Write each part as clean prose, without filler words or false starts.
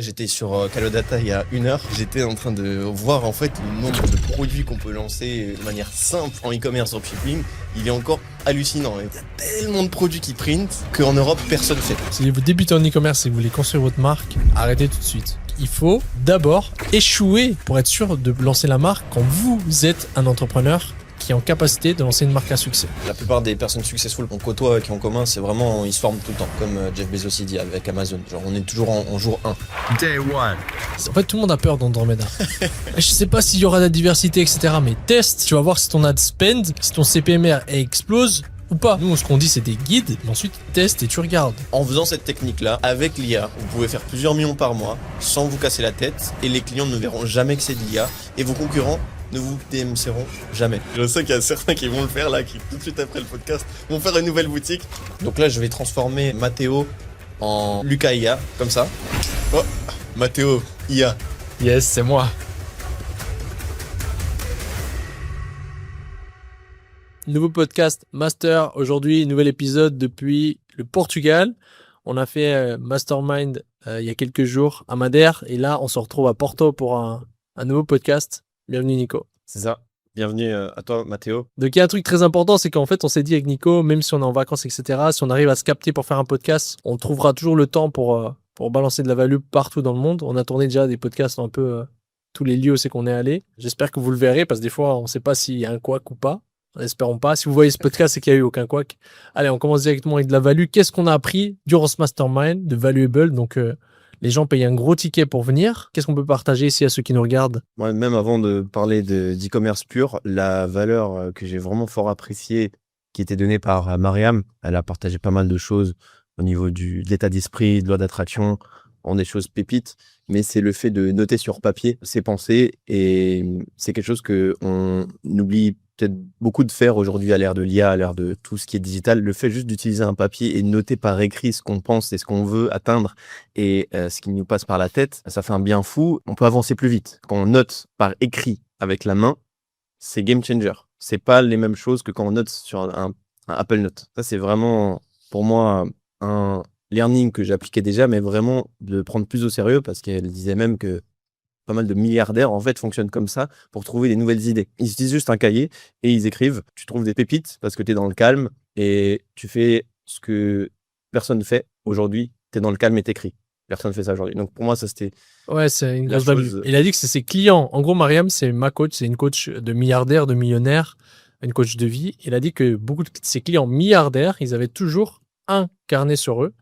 J'étais sur Calodata il y a 1 heure. J'étais en train de voir en fait le nombre de produits qu'on peut lancer de manière simple en e-commerce dropshipping. Il est encore hallucinant. Il y a tellement de produits qui printent qu'en Europe, personne ne fait. Si vous débutez en e-commerce et que vous voulez construire votre marque, arrêtez tout de suite. Il faut d'abord échouer pour être sûr de lancer la marque quand vous êtes un entrepreneur qui est en capacité de lancer une marque à succès. La plupart des personnes successful qu'on côtoie, qui ont en commun, c'est vraiment, ils se forment tout le temps, comme Jeff Bezos il dit avec Amazon. Genre, on est toujours en jour 1. Day one. En fait, tout le monde a peur d'Andromeda. Je sais pas s'il y aura de la diversité, etc. Mais teste, tu vas voir si ton ad spend, si ton CPMR explose ou pas. Nous, ce qu'on dit, c'est des guides, mais ensuite, teste et tu regardes. En faisant cette technique-là, avec l'IA, vous pouvez faire plusieurs millions par mois sans vous casser la tête et les clients ne verront jamais que c'est de l'IA et vos concurrents ne vous DMCeront jamais. Je sais qu'il y a certains qui vont le faire là, qui tout de suite après le podcast vont faire une nouvelle boutique. Donc là, je vais transformer Matteo en Lucas IA, comme ça. Oh, Matteo IA. Yes, c'est moi. Nouveau podcast Master. Aujourd'hui, nouvel épisode depuis le Portugal. On a fait Mastermind il y a quelques jours à Madère. Et là, on se retrouve à Porto pour un nouveau podcast. Bienvenue Nico. C'est ça. Bienvenue à toi, Matteo. Donc il y a un truc très important, c'est qu'en fait on s'est dit avec Nico, même si on est en vacances, etc., si on arrive à se capter pour faire un podcast, on trouvera toujours le temps pour balancer de la value partout dans le monde. On a tourné déjà des podcasts dans un peu tous les lieux où c'est qu'on est allé. J'espère que vous le verrez, parce que des fois on ne sait pas s'il y a un couac ou pas. Espérons pas. Si vous voyez ce podcast, c'est qu'il n'y a eu aucun couac. Allez, on commence directement avec de la value. Qu'est-ce qu'on a appris durant ce mastermind de valuable? Donc les gens payent un gros ticket pour venir. Qu'est-ce qu'on peut partager ici à ceux qui nous regardent? Moi, même avant de parler d'e-commerce pur, la valeur que j'ai vraiment fort appréciée, qui était donnée par Mariam, elle a partagé pas mal de choses au niveau de l'état d'esprit, de loi d'attraction, en des choses pépites, mais c'est le fait de noter sur papier ses pensées, et c'est quelque chose que on oublie peut-être beaucoup de faire aujourd'hui à l'ère de l'IA, à l'ère de tout ce qui est digital. Le fait juste d'utiliser un papier et de noter par écrit ce qu'on pense et ce qu'on veut atteindre et ce qui nous passe par la tête, ça fait un bien fou. On peut avancer plus vite. Quand on note par écrit avec la main, c'est game changer. C'est pas les mêmes choses que quand on note sur un Apple Note. Ça, c'est vraiment, pour moi, un learning que j'appliquais déjà, mais vraiment de prendre plus au sérieux, parce qu'elle disait même que pas mal de milliardaires, en fait, fonctionnent comme ça pour trouver des nouvelles idées. Ils utilisent juste un cahier et ils écrivent. Tu trouves des pépites parce que tu es dans le calme et tu fais ce que personne ne fait aujourd'hui. Tu es dans le calme et t'écris. Personne ne fait ça aujourd'hui. Donc, pour moi, ça, c'était... Ouais, c'est une La grosse value. chose- Il a dit que c'est ses clients. En gros, Mariam, c'est ma coach. C'est une coach de milliardaires, de millionnaires, une coach de vie. Il a dit que beaucoup de ses clients milliardaires, ils avaient toujours un carnet sur eux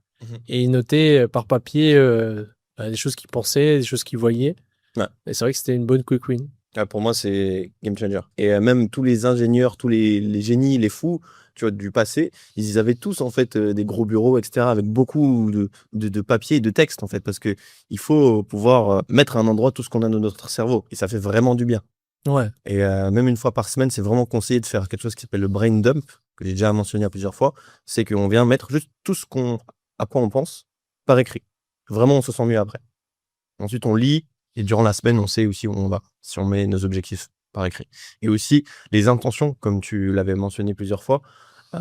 et ils notaient par papier des choses qu'ils pensaient, des choses qu'ils voyaient. Ouais. Et c'est vrai que c'était une bonne quick win. Ah, pour moi, c'est game changer. Et même tous les ingénieurs, tous les génies, les fous, tu vois, du passé, ils avaient tous en fait des gros bureaux, etc., avec beaucoup de papier et de texte en fait, parce que il faut pouvoir mettre à un endroit tout ce qu'on a dans notre cerveau, et ça fait vraiment du bien. Ouais. Et même une fois par semaine, c'est vraiment conseillé de faire quelque chose qui s'appelle le brain dump, que j'ai déjà mentionné à plusieurs fois. C'est qu'on vient mettre juste tout à quoi on pense par écrit. Vraiment, on se sent mieux après. Ensuite, on lit. Et durant la semaine, on sait aussi où on va, si on met nos objectifs par écrit. Et aussi, les intentions, comme tu l'avais mentionné plusieurs fois,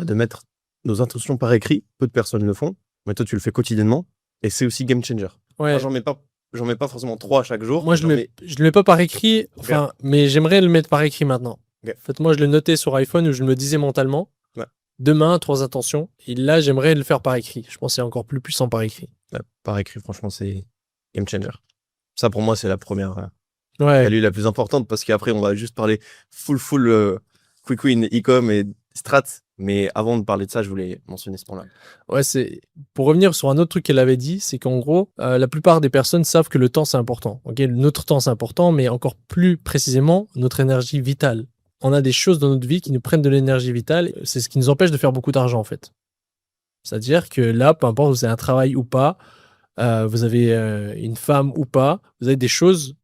de mettre nos intentions par écrit. Peu de personnes le font, mais toi, tu le fais quotidiennement. Et c'est aussi game changer. Ouais. Moi, j'en mets pas forcément 3 chaque jour. Moi, je le mets pas par écrit, mais j'aimerais le mettre par écrit maintenant. Okay. En fait, moi, je le notais sur iPhone où je me le disais mentalement. Ouais. Demain, 3 intentions. Et là, j'aimerais le faire par écrit. Je pense que c'est encore plus puissant par écrit. Ouais, par écrit, franchement, c'est game changer. Ça, pour moi, c'est la première value la plus importante, parce qu'après, on va juste parler full quick win, e-com et strat. Mais avant de parler de ça, je voulais mentionner ce point-là. Ouais, pour revenir sur un autre truc qu'elle avait dit, c'est qu'en gros, la plupart des personnes savent que le temps, c'est important. Okay, notre temps, c'est important, mais encore plus précisément, notre énergie vitale. On a des choses dans notre vie qui nous prennent de l'énergie vitale. C'est ce qui nous empêche de faire beaucoup d'argent, en fait. C'est-à-dire que là, peu importe, vous avez un travail ou pas, vous avez une femme ou pas, vous avez des choses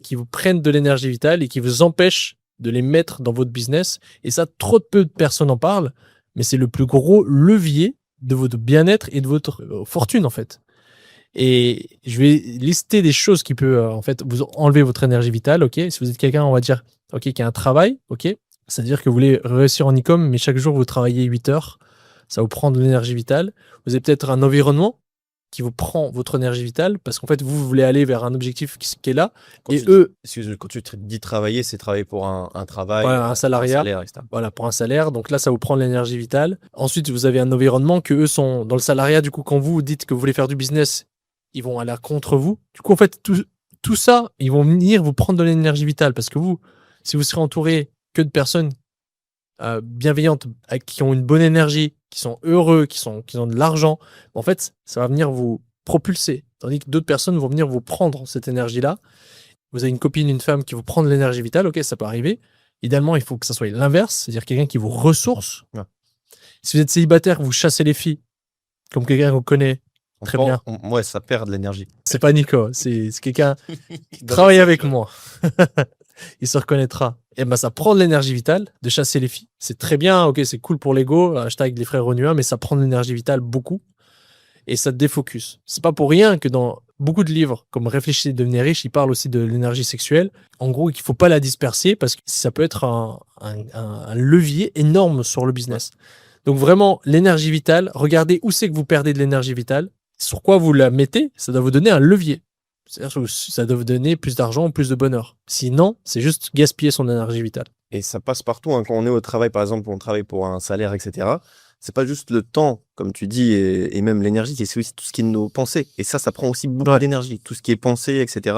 qui vous prennent de l'énergie vitale et qui vous empêchent de les mettre dans votre business. Et ça, trop peu de personnes en parlent, mais c'est le plus gros levier de votre bien-être et de votre fortune, en fait. Et je vais lister des choses qui peuvent en fait vous enlever votre énergie vitale. Ok, si vous êtes quelqu'un, on va dire, ok, qui a un travail, ok, c'est-à-dire que vous voulez réussir en e-com, mais chaque jour vous travaillez 8 heures, ça vous prend de l'énergie vitale. Vous avez peut-être un environnement. qui vous prend votre énergie vitale parce qu'en fait, vous voulez aller vers un objectif qui est là. Quand Et tu eux, quand tu dis travailler, c'est travailler pour un travail, voilà, un salariat. salaire, etc. Voilà, pour un salaire. Donc là, ça vous prend de l'énergie vitale. Ensuite, vous avez un environnement que eux sont dans le salariat. Du coup, quand vous dites que vous voulez faire du business, ils vont aller contre vous. Du coup, en fait, tout ça, ils vont venir vous prendre de l'énergie vitale parce que vous, si vous serez entouré que de personnes bienveillantes, qui ont une bonne énergie, qui sont heureux, qui ont de l'argent, en fait, ça va venir vous propulser. Tandis que d'autres personnes vont venir vous prendre cette énergie-là. Vous avez une copine, une femme qui vous prend de l'énergie vitale, ok, ça peut arriver. Idéalement, il faut que ça soit l'inverse, c'est-à-dire quelqu'un qui vous ressource. Ouais. Si vous êtes célibataire, vous chassez les filles, comme quelqu'un qu'on connaît très bien. Ouais, ça perd de l'énergie. C'est pas Nico, c'est quelqu'un qui travaille avec moi. Il se reconnaîtra. Et ben ça prend de l'énergie vitale de chasser les filles. C'est très bien, ok, c'est cool pour l'ego, hashtag les frères Renua, mais ça prend de l'énergie vitale beaucoup et ça te défocus. C'est pas pour rien que dans beaucoup de livres, comme Réfléchissez et devenez riche, ils parlent aussi de l'énergie sexuelle. En gros, qu'il faut pas la disperser parce que ça peut être un levier énorme sur le business. Donc vraiment, l'énergie vitale, regardez où c'est que vous perdez de l'énergie vitale, sur quoi vous la mettez, ça doit vous donner un levier. C'est-à-dire que ça doit vous donner plus d'argent, plus de bonheur. Sinon, c'est juste gaspiller son énergie vitale. Et ça passe partout. Quand on est au travail, par exemple, on travaille pour un salaire, etc. C'est pas juste le temps, comme tu dis, et même l'énergie, c'est aussi tout ce qui est nos pensées. Et ça prend aussi beaucoup d'énergie. Tout ce qui est pensée, etc.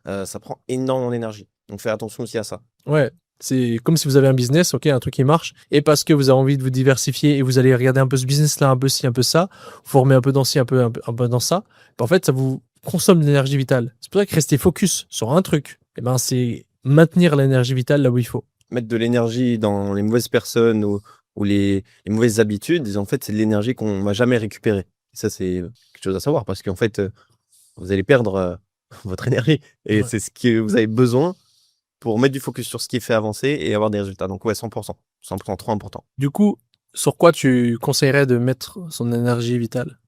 Ça prend énormément d'énergie. Donc, fais attention aussi à ça. Ouais. C'est comme si vous avez un business, ok, un truc qui marche, et parce que vous avez envie de vous diversifier et vous allez regarder un peu ce business-là, un peu ci, un peu ça, vous formez un peu dans ci, un peu dans ça, en fait, ça vous consomme de l'énergie vitale. C'est pour ça que rester focus sur un truc, c'est maintenir l'énergie vitale là où il faut. Mettre de l'énergie dans les mauvaises personnes ou les mauvaises habitudes, en fait, c'est de l'énergie qu'on ne va jamais récupérer. Et ça, c'est quelque chose à savoir parce qu'en fait, vous allez perdre votre énergie. Et c'est ce que vous avez besoin pour mettre du focus sur ce qui fait avancer et avoir des résultats. Donc, ouais, 100%. 100% trop important. Du coup, sur quoi tu conseillerais de mettre son énergie vitale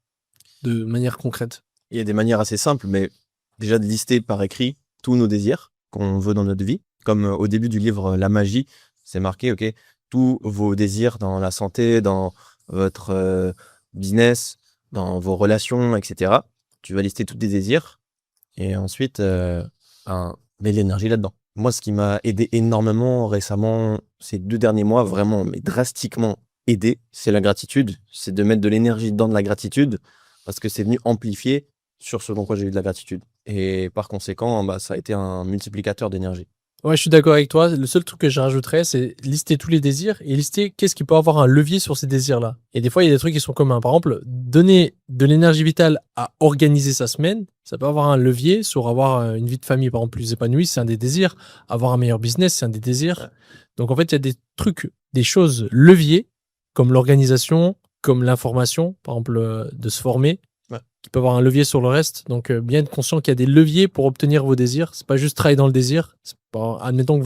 de manière concrète? Il y a des manières assez simples, mais déjà de lister par écrit tous nos désirs qu'on veut dans notre vie. Comme au début du livre La magie, c'est marqué, ok, tous vos désirs dans la santé, dans votre business, dans vos relations, etc. Tu vas lister tous tes désirs et ensuite mets l'énergie là-dedans. Moi, ce qui m'a aidé énormément récemment, ces 2 derniers mois, vraiment, mais drastiquement aidé, c'est la gratitude. C'est de mettre de l'énergie dans de la gratitude parce que c'est venu amplifier sur ce dont quoi j'ai eu de la gratitude. Et par conséquent, ça a été un multiplicateur d'énergie. Ouais, je suis d'accord avec toi. Le seul truc que je rajouterais, c'est lister tous les désirs et lister qu'est-ce qui peut avoir un levier sur ces désirs-là. Et des fois, il y a des trucs qui sont communs. Par exemple, donner de l'énergie vitale à organiser sa semaine, ça peut avoir un levier sur avoir une vie de famille, par exemple, plus épanouie, c'est un des désirs. Avoir un meilleur business, c'est un des désirs. Donc, en fait, il y a des trucs, des choses leviers, comme l'organisation, comme l'information, par exemple, de se former, qui peut avoir un levier sur le reste. Donc, bien être conscient qu'il y a des leviers pour obtenir vos désirs. C'est pas juste travailler dans le désir. C'est pas, admettons que vous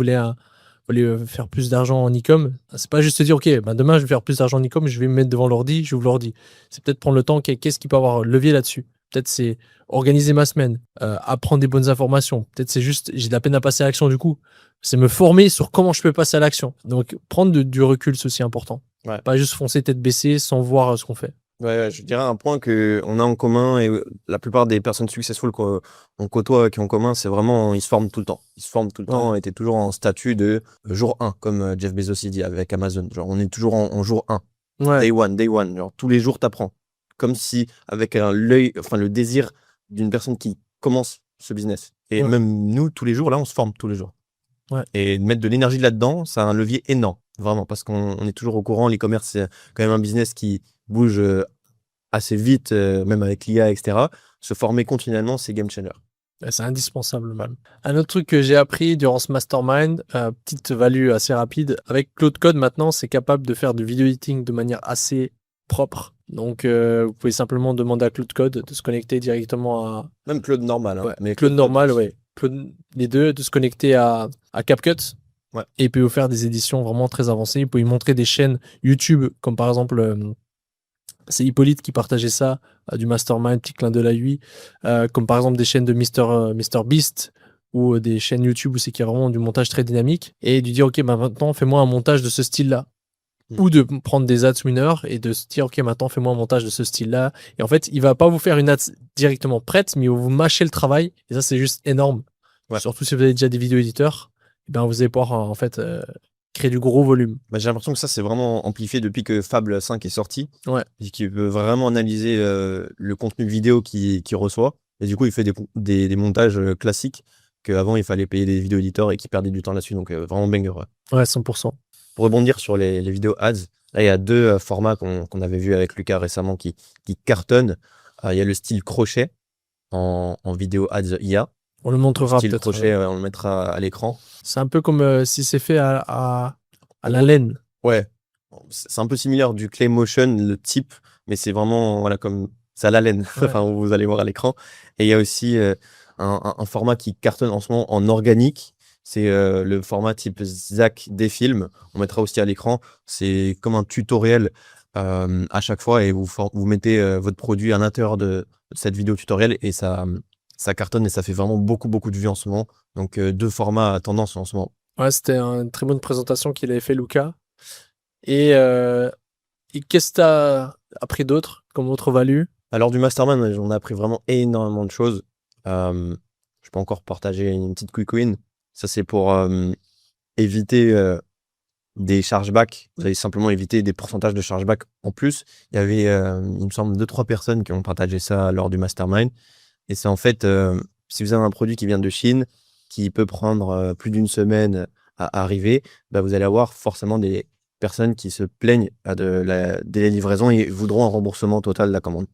voulez faire plus d'argent en e-com. C'est pas juste se dire, ok, demain je vais faire plus d'argent en e-com, je vais me mettre devant l'ordi, j'ouvre l'ordi. C'est peut-être prendre le temps, qu'est-ce qui peut avoir levier là-dessus. Peut-être c'est organiser ma semaine, apprendre des bonnes informations. Peut-être c'est juste, j'ai de la peine à passer à l'action du coup. C'est me former sur comment je peux passer à l'action. Donc, prendre du recul, c'est aussi important. Ouais. Pas juste foncer tête baissée sans voir ce qu'on fait. Ouais, je dirais un point qu'on a en commun et la plupart des personnes successful qu'on côtoie qui ont en commun, c'est vraiment ils se forment tout le temps. Ils se forment tout le temps et t'es toujours en statut de jour 1, comme Jeff Bezos dit avec Amazon. Genre, on est toujours en jour 1. Ouais. Day one. Genre, tous les jours, t'apprends. Comme si, avec le désir d'une personne qui commence ce business. Et même nous, tous les jours, là, on se forme tous les jours. Ouais. Et mettre de l'énergie là-dedans, ça a un levier énorme. Vraiment, parce qu'on est toujours au courant. L'e-commerce, c'est quand même un business qui bouge assez vite, même avec l'IA, etc. Se former continuellement, c'est game changer. C'est indispensable même. Un autre truc que j'ai appris durant ce mastermind, petite value assez rapide, avec Claude Code maintenant, c'est capable de faire du video editing de manière assez propre. Donc, vous pouvez simplement demander à Claude Code de se connecter directement à... Même Claude normal. Hein, ouais, mais Claude normal, ouais. Claude, les deux, de se connecter à CapCut. Ouais. Et il peut vous faire des éditions vraiment très avancées. Il peut lui montrer des chaînes YouTube, comme par exemple... c'est Hippolyte qui partageait ça, du mastermind, petit clin d'œil à lui, comme par exemple des chaînes de Mr Beast ou des chaînes YouTube où c'est qu'il y a vraiment du montage très dynamique et lui dire ok, maintenant fais-moi un montage de ce style-là. ou de prendre des ads winners et de se dire, OK, maintenant, fais-moi un montage de ce style-là. Et en fait, il va pas vous faire une ads directement prête, mais il va vous mâcher le travail. Et ça, c'est juste énorme. Ouais. Surtout si vous avez déjà des vidéos éditeurs, eh ben, vous allez pouvoir, en fait, créer du gros volume. Bah, j'ai l'impression que ça, c'est vraiment amplifié depuis que Fable 5 est sorti. Ouais. Et qu'il peut vraiment analyser le contenu vidéo qu'il reçoit. Et du coup, il fait des montages classiques qu'avant, il fallait payer des vidéos éditeurs et qui perdaient du temps là-dessus. Donc, vraiment banger. Ouais. Ouais, 100%. Pour rebondir sur les vidéos ads, là, il y a deux formats qu'on avait vu avec Lucas récemment qui cartonnent. Il y a le style crochet en vidéo ads IA. On le montrera Style peut-être. crochet, on le mettra à l'écran. C'est un peu comme si c'est fait à la laine. Ouais, c'est un peu similaire du clay motion, le type, mais c'est vraiment voilà, comme c'est à la laine. Ouais. Enfin, vous allez voir à l'écran. Et il y a aussi un format qui cartonne en ce moment en organique. C'est le format type Zach des films. On mettra aussi à l'écran. C'est comme un tutoriel à chaque fois et vous mettez votre produit à l'intérieur de cette vidéo tutoriel et ça cartonne et ça fait vraiment beaucoup, beaucoup de vues en ce moment. Donc, deux formats à tendance en ce moment. Ouais, c'était une très bonne présentation qu'il avait fait, Lucas. Et qu'est-ce que tu as appris d'autre comme autre value? Alors, du mastermind, j'en ai appris vraiment énormément de choses. Je peux encore partager une petite quick win. Ça, c'est pour éviter des chargebacks. Vous allez simplement éviter des pourcentages de chargeback en plus. Il y avait, il me semble, 2-3 personnes qui ont partagé ça lors du mastermind. Et c'est en fait, si vous avez un produit qui vient de Chine, qui peut prendre plus d'une semaine à arriver, bah, vous allez avoir forcément des personnes qui se plaignent des délais de livraison et voudront un remboursement total de la commande.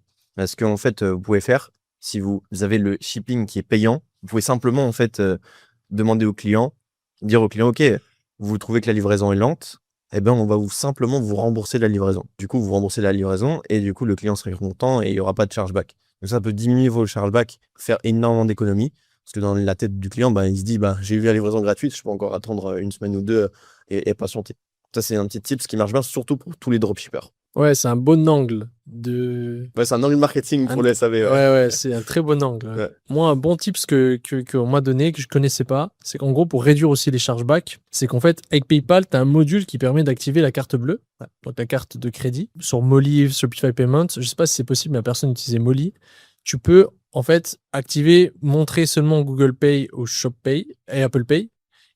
Ce que en fait, vous pouvez faire, si vous avez le shipping qui est payant, vous pouvez simplement en fait demander au client, dire au client, OK, vous trouvez que la livraison est lente, eh ben, on va simplement vous rembourser la livraison. Du coup, vous remboursez la livraison et du coup, le client serait content et il n'y aura pas de chargeback. Donc ça peut diminuer vos chargebacks, faire énormément d'économies. Parce que dans la tête du client, il se dit, j'ai eu la livraison gratuite, je peux encore attendre une semaine ou deux et patienter. Ça, c'est un petit tip qui marche bien, surtout pour tous les dropshippers. Ouais, c'est un bon angle de. Ouais, c'est un angle marketing pour le SAV. Ouais, c'est un très bon angle. Ouais. Moi, un bon tips qu'on m'a donné, que je connaissais pas, c'est qu'en gros, pour réduire aussi les chargebacks, c'est qu'en fait, avec PayPal, tu as un module qui permet d'activer la carte bleue, donc la carte de crédit. Sur Molly, Shopify Payments, je sais pas si c'est possible, mais personne n'utilisait Molly. Tu peux, en fait, activer, montrer seulement Google Pay ou ShopPay et Apple Pay.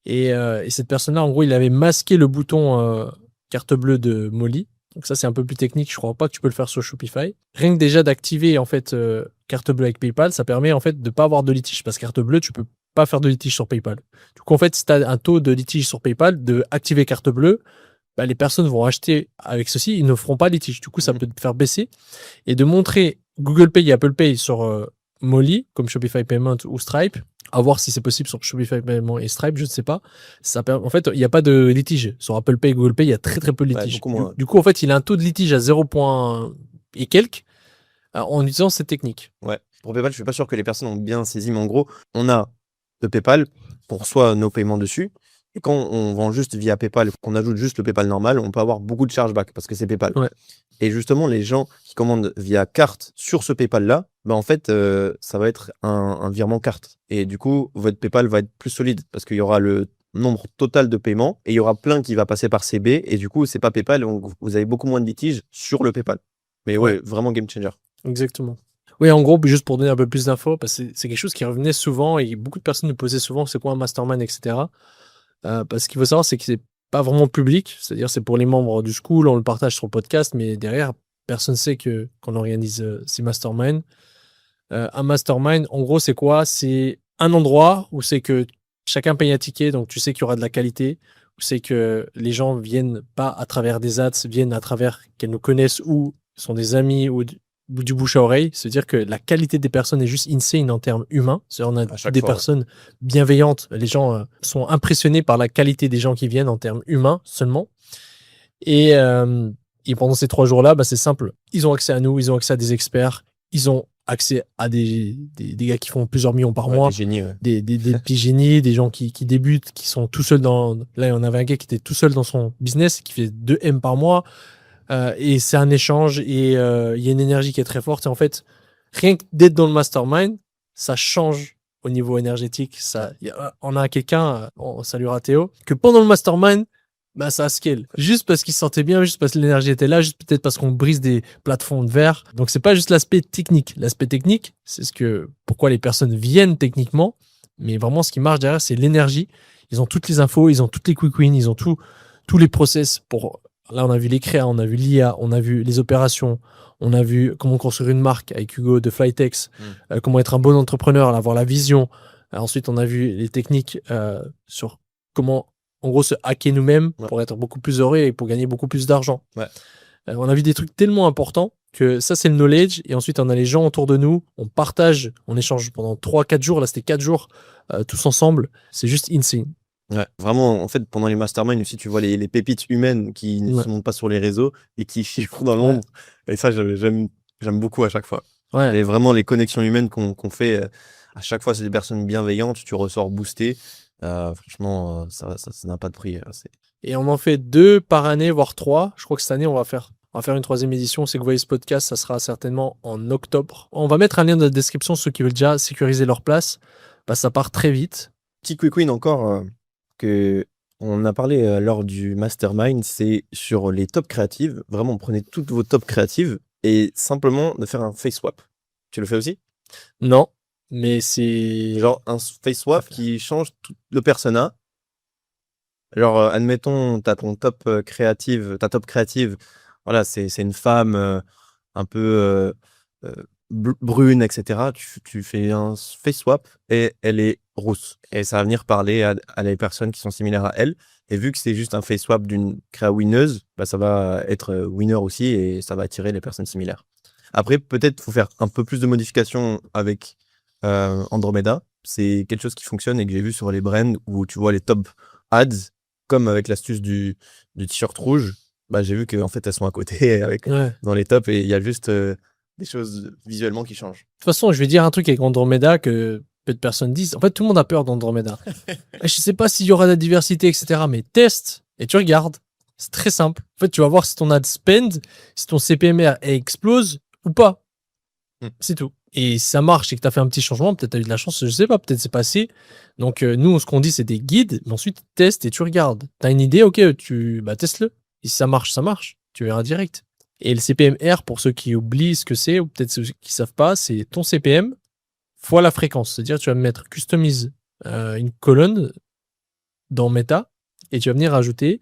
Et cette personne-là, en gros, il avait masqué le bouton carte bleue de Molly. Donc ça, c'est un peu plus technique. Je crois pas que tu peux le faire sur Shopify. Rien que déjà d'activer en fait carte bleue avec PayPal, ça permet en fait de pas avoir de litige parce que carte bleue, tu peux pas faire de litige sur PayPal. Du coup, en fait, si tu as un taux de litige sur PayPal, de activer carte bleue, les personnes vont acheter avec ceci, ils ne feront pas litige. Du coup, ça peut te faire baisser et de montrer Google Pay et Apple Pay sur Molly, comme Shopify Payment ou Stripe. À voir si c'est possible sur Shopify Payment et Stripe, je ne sais pas. En fait, il n'y a pas de litige. Sur Apple Pay, Google Pay, il y a très très peu de litige. Du coup, en fait, il a un taux de litige à 0, et quelques en utilisant cette technique. Ouais. Pour PayPal, je suis pas sûr que les personnes ont bien saisi, mais en gros, on a le PayPal pour soit nos paiements dessus. Et quand on vend juste via PayPal, qu'on ajoute juste le PayPal normal, on peut avoir beaucoup de chargeback parce que c'est PayPal. Ouais. Et justement, les gens qui commandent via carte sur ce PayPal-là, en fait, ça va être un virement carte. Et du coup, votre PayPal va être plus solide parce qu'il y aura le nombre total de paiements et il y aura plein qui va passer par CB. Et du coup, c'est pas PayPal, donc vous avez beaucoup moins de litiges sur le PayPal. Mais ouais, vraiment game changer. Exactement. Oui, en gros, juste pour donner un peu plus d'infos, parce que c'est quelque chose qui revenait souvent et beaucoup de personnes nous posaient souvent c'est quoi un mastermind, etc. Parce qu'il faut savoir, c'est que c'est pas vraiment public, c'est-à-dire c'est pour les membres du school, on le partage sur le podcast, mais derrière, personne ne sait qu'on organise ces masterminds. Un mastermind, en gros, c'est quoi? C'est un endroit où c'est que chacun paye un ticket, donc tu sais qu'il y aura de la qualité, où c'est que les gens viennent pas à travers des ads, viennent à travers qu'elles nous connaissent ou sont des amis ou du bouche à oreille. C'est-à-dire que la qualité des personnes est juste insane en termes humains. C'est-à-dire on a des personnes bienveillantes. Les gens sont impressionnés par la qualité des gens qui viennent en termes humains seulement. Et pendant ces 3 jours-là, c'est simple. Ils ont accès à nous, ils ont accès à des experts, ils ont accès à des gars qui font plusieurs millions par mois, des génies, des petits génies, des gens qui débutent, qui sont tout seuls Là, on avait un gars qui était tout seul dans son business, qui fait 2 M par mois. Et c'est un échange et il y a une énergie qui est très forte. Et en fait, rien que d'être dans le mastermind, ça change au niveau énergétique. On a quelqu'un, on saluera Théo, que pendant le mastermind, bah ça scale. Juste parce qu'ils se sentaient bien, juste parce que l'énergie était là, juste peut-être parce qu'on brise des plateformes de verre. Donc c'est pas juste l'aspect technique. L'aspect technique, c'est pourquoi les personnes viennent techniquement, mais vraiment ce qui marche derrière, c'est l'énergie. Ils ont toutes les infos, ils ont toutes les quick wins, ils ont tous les process pour. Là, on a vu les créas, on a vu l'IA, on a vu les opérations, on a vu comment construire une marque avec Hugo de Flytex, comment être un bon entrepreneur, avoir la vision. Ensuite, on a vu les techniques sur comment, en gros, se hacker nous-mêmes pour être beaucoup plus heureux et pour gagner beaucoup plus d'argent. Ouais. On a vu des trucs tellement importants que ça, c'est le knowledge. Et ensuite, on a les gens autour de nous, on partage, on échange pendant 3-4 jours. Là, c'était 4 jours tous ensemble. C'est juste insane. Ouais, vraiment, en fait, pendant les masterminds aussi, tu vois les pépites humaines qui ne se montrent pas sur les réseaux et qui chiffrent dans l'ombre. Et ça, j'aime beaucoup à chaque fois. Ouais. Et vraiment, les connexions humaines qu'on fait, à chaque fois, c'est des personnes bienveillantes, tu ressors boosté. Franchement, ça n'a pas de prix. Et on en fait 2 par année, voire 3. Je crois que cette année, on va faire une 3e édition. C'est que vous voyez ce podcast, ça sera certainement en octobre. On va mettre un lien dans la description, ceux qui veulent déjà sécuriser leur place. Bah, ça part très vite. Petit quick win encore que on a parlé lors du mastermind, c'est sur les top créatives. Vraiment, prenez toutes vos top créatives et simplement de faire un face swap. Tu le fais aussi? Non, mais c'est Genre un face swap qui change tout le persona. Genre, admettons, t'as ton top créative, ta top créative, voilà, c'est une femme un peu brune, etc. Tu fais un face swap et elle est rousse. Et ça va venir parler à les personnes qui sont similaires à elle. Et vu que c'est juste un face swap d'une créa winneuse, bah, ça va être winner aussi et ça va attirer les personnes similaires. Après, peut-être faut faire un peu plus de modifications avec Andromeda. C'est quelque chose qui fonctionne et que j'ai vu sur les brands où tu vois les top ads, comme avec l'astuce du t-shirt rouge. Bah, j'ai vu qu'en fait, elles sont à côté avec, dans les tops et il y a juste des choses visuellement qui changent. De toute façon, je vais dire un truc avec Andromeda que peu de personnes disent. En fait, tout le monde a peur d'Andromeda. Je sais pas s'il y aura de la diversité, etc. Mais teste et tu regardes. C'est très simple. En fait, tu vas voir si ton ad spend, si ton CPMR explose ou pas. C'est tout. Et si ça marche et que tu as fait un petit changement, peut-être tu as eu de la chance, je sais pas, peut-être c'est passé. Donc, nous, ce qu'on dit, c'est des guides, mais ensuite, teste et tu regardes. Tu as une idée, ok, teste-le. Et si ça marche, ça marche. Tu verras direct. Et le CPMR, pour ceux qui oublient ce que c'est, ou peut-être ceux qui savent pas, c'est ton CPM fois la fréquence. C'est-à-dire, tu vas mettre customise une colonne dans Meta et tu vas venir ajouter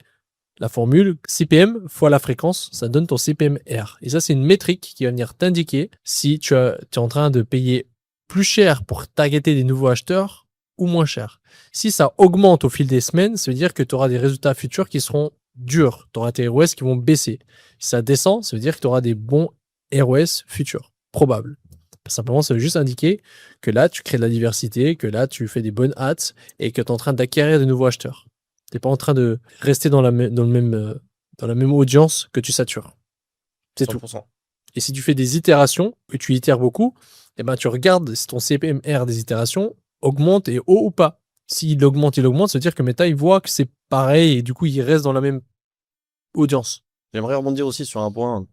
la formule CPM fois la fréquence, ça donne ton CPMR. Et ça, c'est une métrique qui va venir t'indiquer si tu es en train de payer plus cher pour targeter des nouveaux acheteurs ou moins cher. Si ça augmente au fil des semaines, ça veut dire que tu auras des résultats futurs qui seront durs. Tu auras tes ROS qui vont baisser. Si ça descend, ça veut dire que tu auras des bons ROS futurs, probables. Simplement, ça veut juste indiquer que là, tu crées de la diversité, que là, tu fais des bonnes ads et que tu es en train d'acquérir de nouveaux acheteurs. Tu n'es pas en train de rester dans la même audience que tu satures. C'est 100%. tout. Et si tu fais des itérations, et tu itères beaucoup, eh ben, tu regardes si ton CPMR des itérations augmente et haut ou pas. S'il augmente, ça veut dire que Meta, il voit que c'est pareil et du coup, il reste dans la même audience. J'aimerais rebondir aussi sur un point.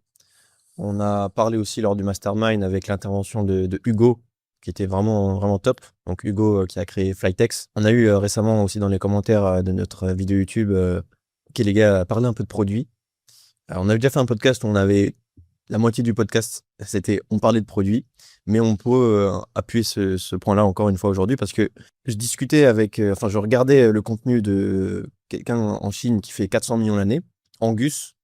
On a parlé aussi lors du mastermind avec l'intervention de Hugo, qui était vraiment, vraiment top. Donc Hugo qui a créé Flytex. On a eu récemment aussi dans les commentaires de notre vidéo YouTube, ok les gars, parlez un peu de produits. On avait déjà fait un podcast où on avait la moitié du podcast, on parlait de produits, mais on peut appuyer ce point-là encore une fois aujourd'hui parce que je discutais je regardais le contenu de quelqu'un en Chine qui fait 400 millions l'année, Angus.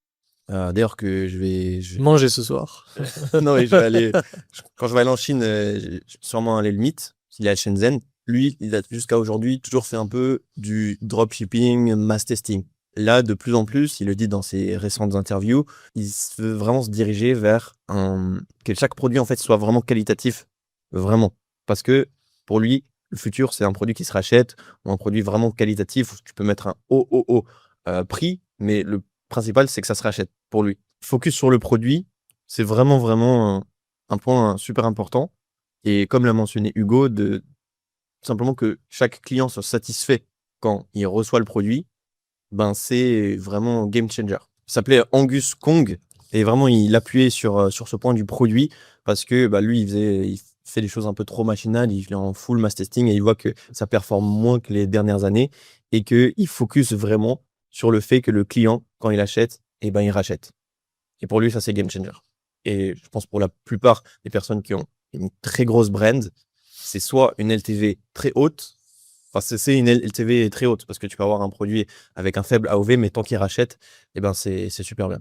D'ailleurs que je vais manger ce soir. non, mais quand je vais aller en Chine, je vais sûrement aller le meet. Il est à Shenzhen. Lui, il a jusqu'à aujourd'hui toujours fait un peu du dropshipping, mass testing. Là, de plus en plus, il le dit dans ses récentes interviews, il veut vraiment se diriger vers que chaque produit en fait soit vraiment qualitatif, vraiment. Parce que pour lui, le futur, c'est un produit qui se rachète ou un produit vraiment qualitatif où tu peux mettre un haut prix, mais le principal, c'est que ça se rachète pour lui. Focus sur le produit, c'est vraiment, vraiment un point super important. Et comme l'a mentionné Hugo, simplement que chaque client soit satisfait quand il reçoit le produit, ben c'est vraiment game changer. Il s'appelait Angus Kong et vraiment il appuyait sur ce point du produit parce que bah, lui il fait des choses un peu trop machinales, il est en full mass testing et il voit que ça performe moins que les dernières années et qu'il focus vraiment sur le fait que le client, quand il achète, eh ben, il rachète. Et pour lui, ça, c'est game changer. Et je pense pour la plupart des personnes qui ont une très grosse brand, c'est soit une LTV très haute, enfin, c'est une LTV très haute parce que tu peux avoir un produit avec un faible AOV, mais tant qu'il rachète, eh ben, c'est super bien.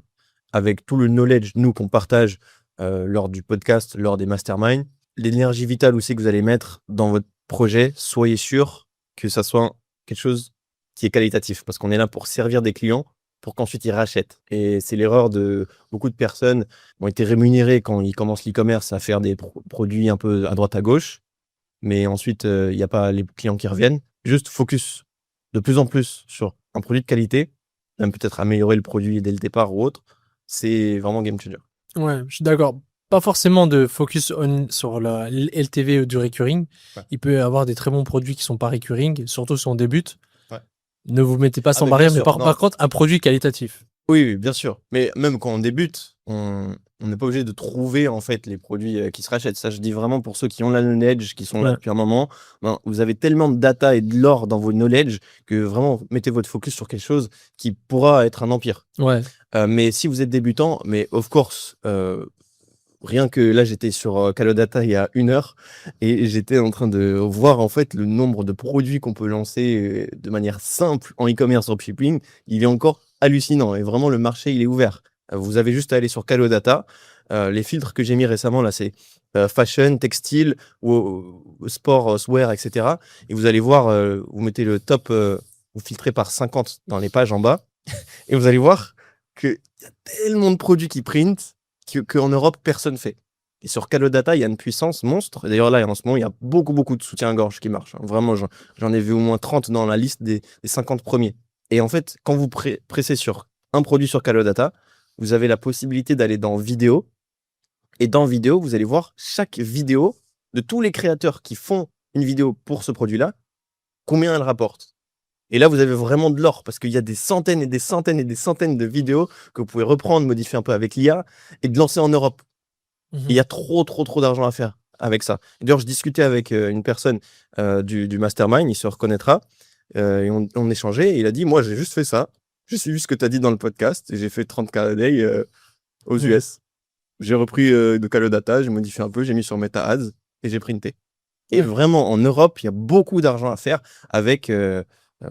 Avec tout le knowledge, nous, qu'on partage lors du podcast, lors des masterminds, l'énergie vitale aussi que vous allez mettre dans votre projet, soyez sûr que ça soit quelque chose qui est qualitatif parce qu'on est là pour servir des clients pour qu'ensuite ils rachètent. Et c'est l'erreur de beaucoup de personnes qui ont été rémunérées quand ils commencent l'e-commerce à faire des produits un peu à droite à gauche, mais ensuite il n'y a pas les clients qui reviennent. Juste focus de plus en plus sur un produit de qualité, même peut-être améliorer le produit dès le départ ou autre. C'est vraiment game changer. Ouais, je suis d'accord. Pas forcément de focus sur la LTV du recurring. Ouais. Il peut y avoir des très bons produits qui sont pas recurring, surtout si on débute. Ouais. Ne vous mettez pas sans mais barrière, bien mais sûr, par contre, un produit qualitatif. Oui, bien sûr. Mais même quand on débute, on n'est pas obligé de trouver en fait les produits qui se rachètent. Ça, je dis vraiment pour ceux qui ont la knowledge, qui sont là Ouais. depuis un moment. Ben, vous avez tellement de data et de lore dans vos knowledge que vraiment mettez votre focus sur quelque chose qui pourra être un empire. Ouais. Mais si vous êtes débutant, mais of course, rien que là, j'étais sur Calodata il y a 1 heure et j'étais en train de voir en fait le nombre de produits qu'on peut lancer de manière simple en e-commerce dropshipping. Il est encore hallucinant et vraiment le marché il est ouvert. Vous avez juste à aller sur Calodata. Les filtres que j'ai mis récemment là, c'est fashion, textile, ou sport, wear, etc. Et vous allez voir, vous mettez le top, vous filtrez par 50 dans les pages en bas et vous allez voir qu'il y a tellement de produits qui printent qu'en Europe, personne fait. Et sur Calodata, il y a une puissance monstre. Et d'ailleurs, là, en ce moment, il y a beaucoup de soutien-gorge qui marche. Vraiment, j'en ai vu au moins 30 dans la liste des 50 premiers. Et en fait, quand vous pressez sur un produit sur Calodata, vous avez la possibilité d'aller dans vidéo. Et dans vidéo, vous allez voir chaque vidéo de tous les créateurs qui font une vidéo pour ce produit-là, combien elle rapporte. Et là, vous avez vraiment de l'or parce qu'il y a des centaines et des centaines et des centaines de vidéos que vous pouvez reprendre, modifier un peu avec l'IA et de lancer en Europe. Et il y a trop d'argent à faire avec ça. D'ailleurs, je discutais avec une personne du mastermind, il se reconnaîtra, et on échangeait et il a dit, moi, j'ai juste fait ça. J'ai suivi ce que tu as dit dans le podcast et j'ai fait 30K a day aux US. J'ai repris de Calodata, j'ai modifié un peu, j'ai mis sur Meta Ads et j'ai printé. Et vraiment, en Europe, il y a beaucoup d'argent à faire avec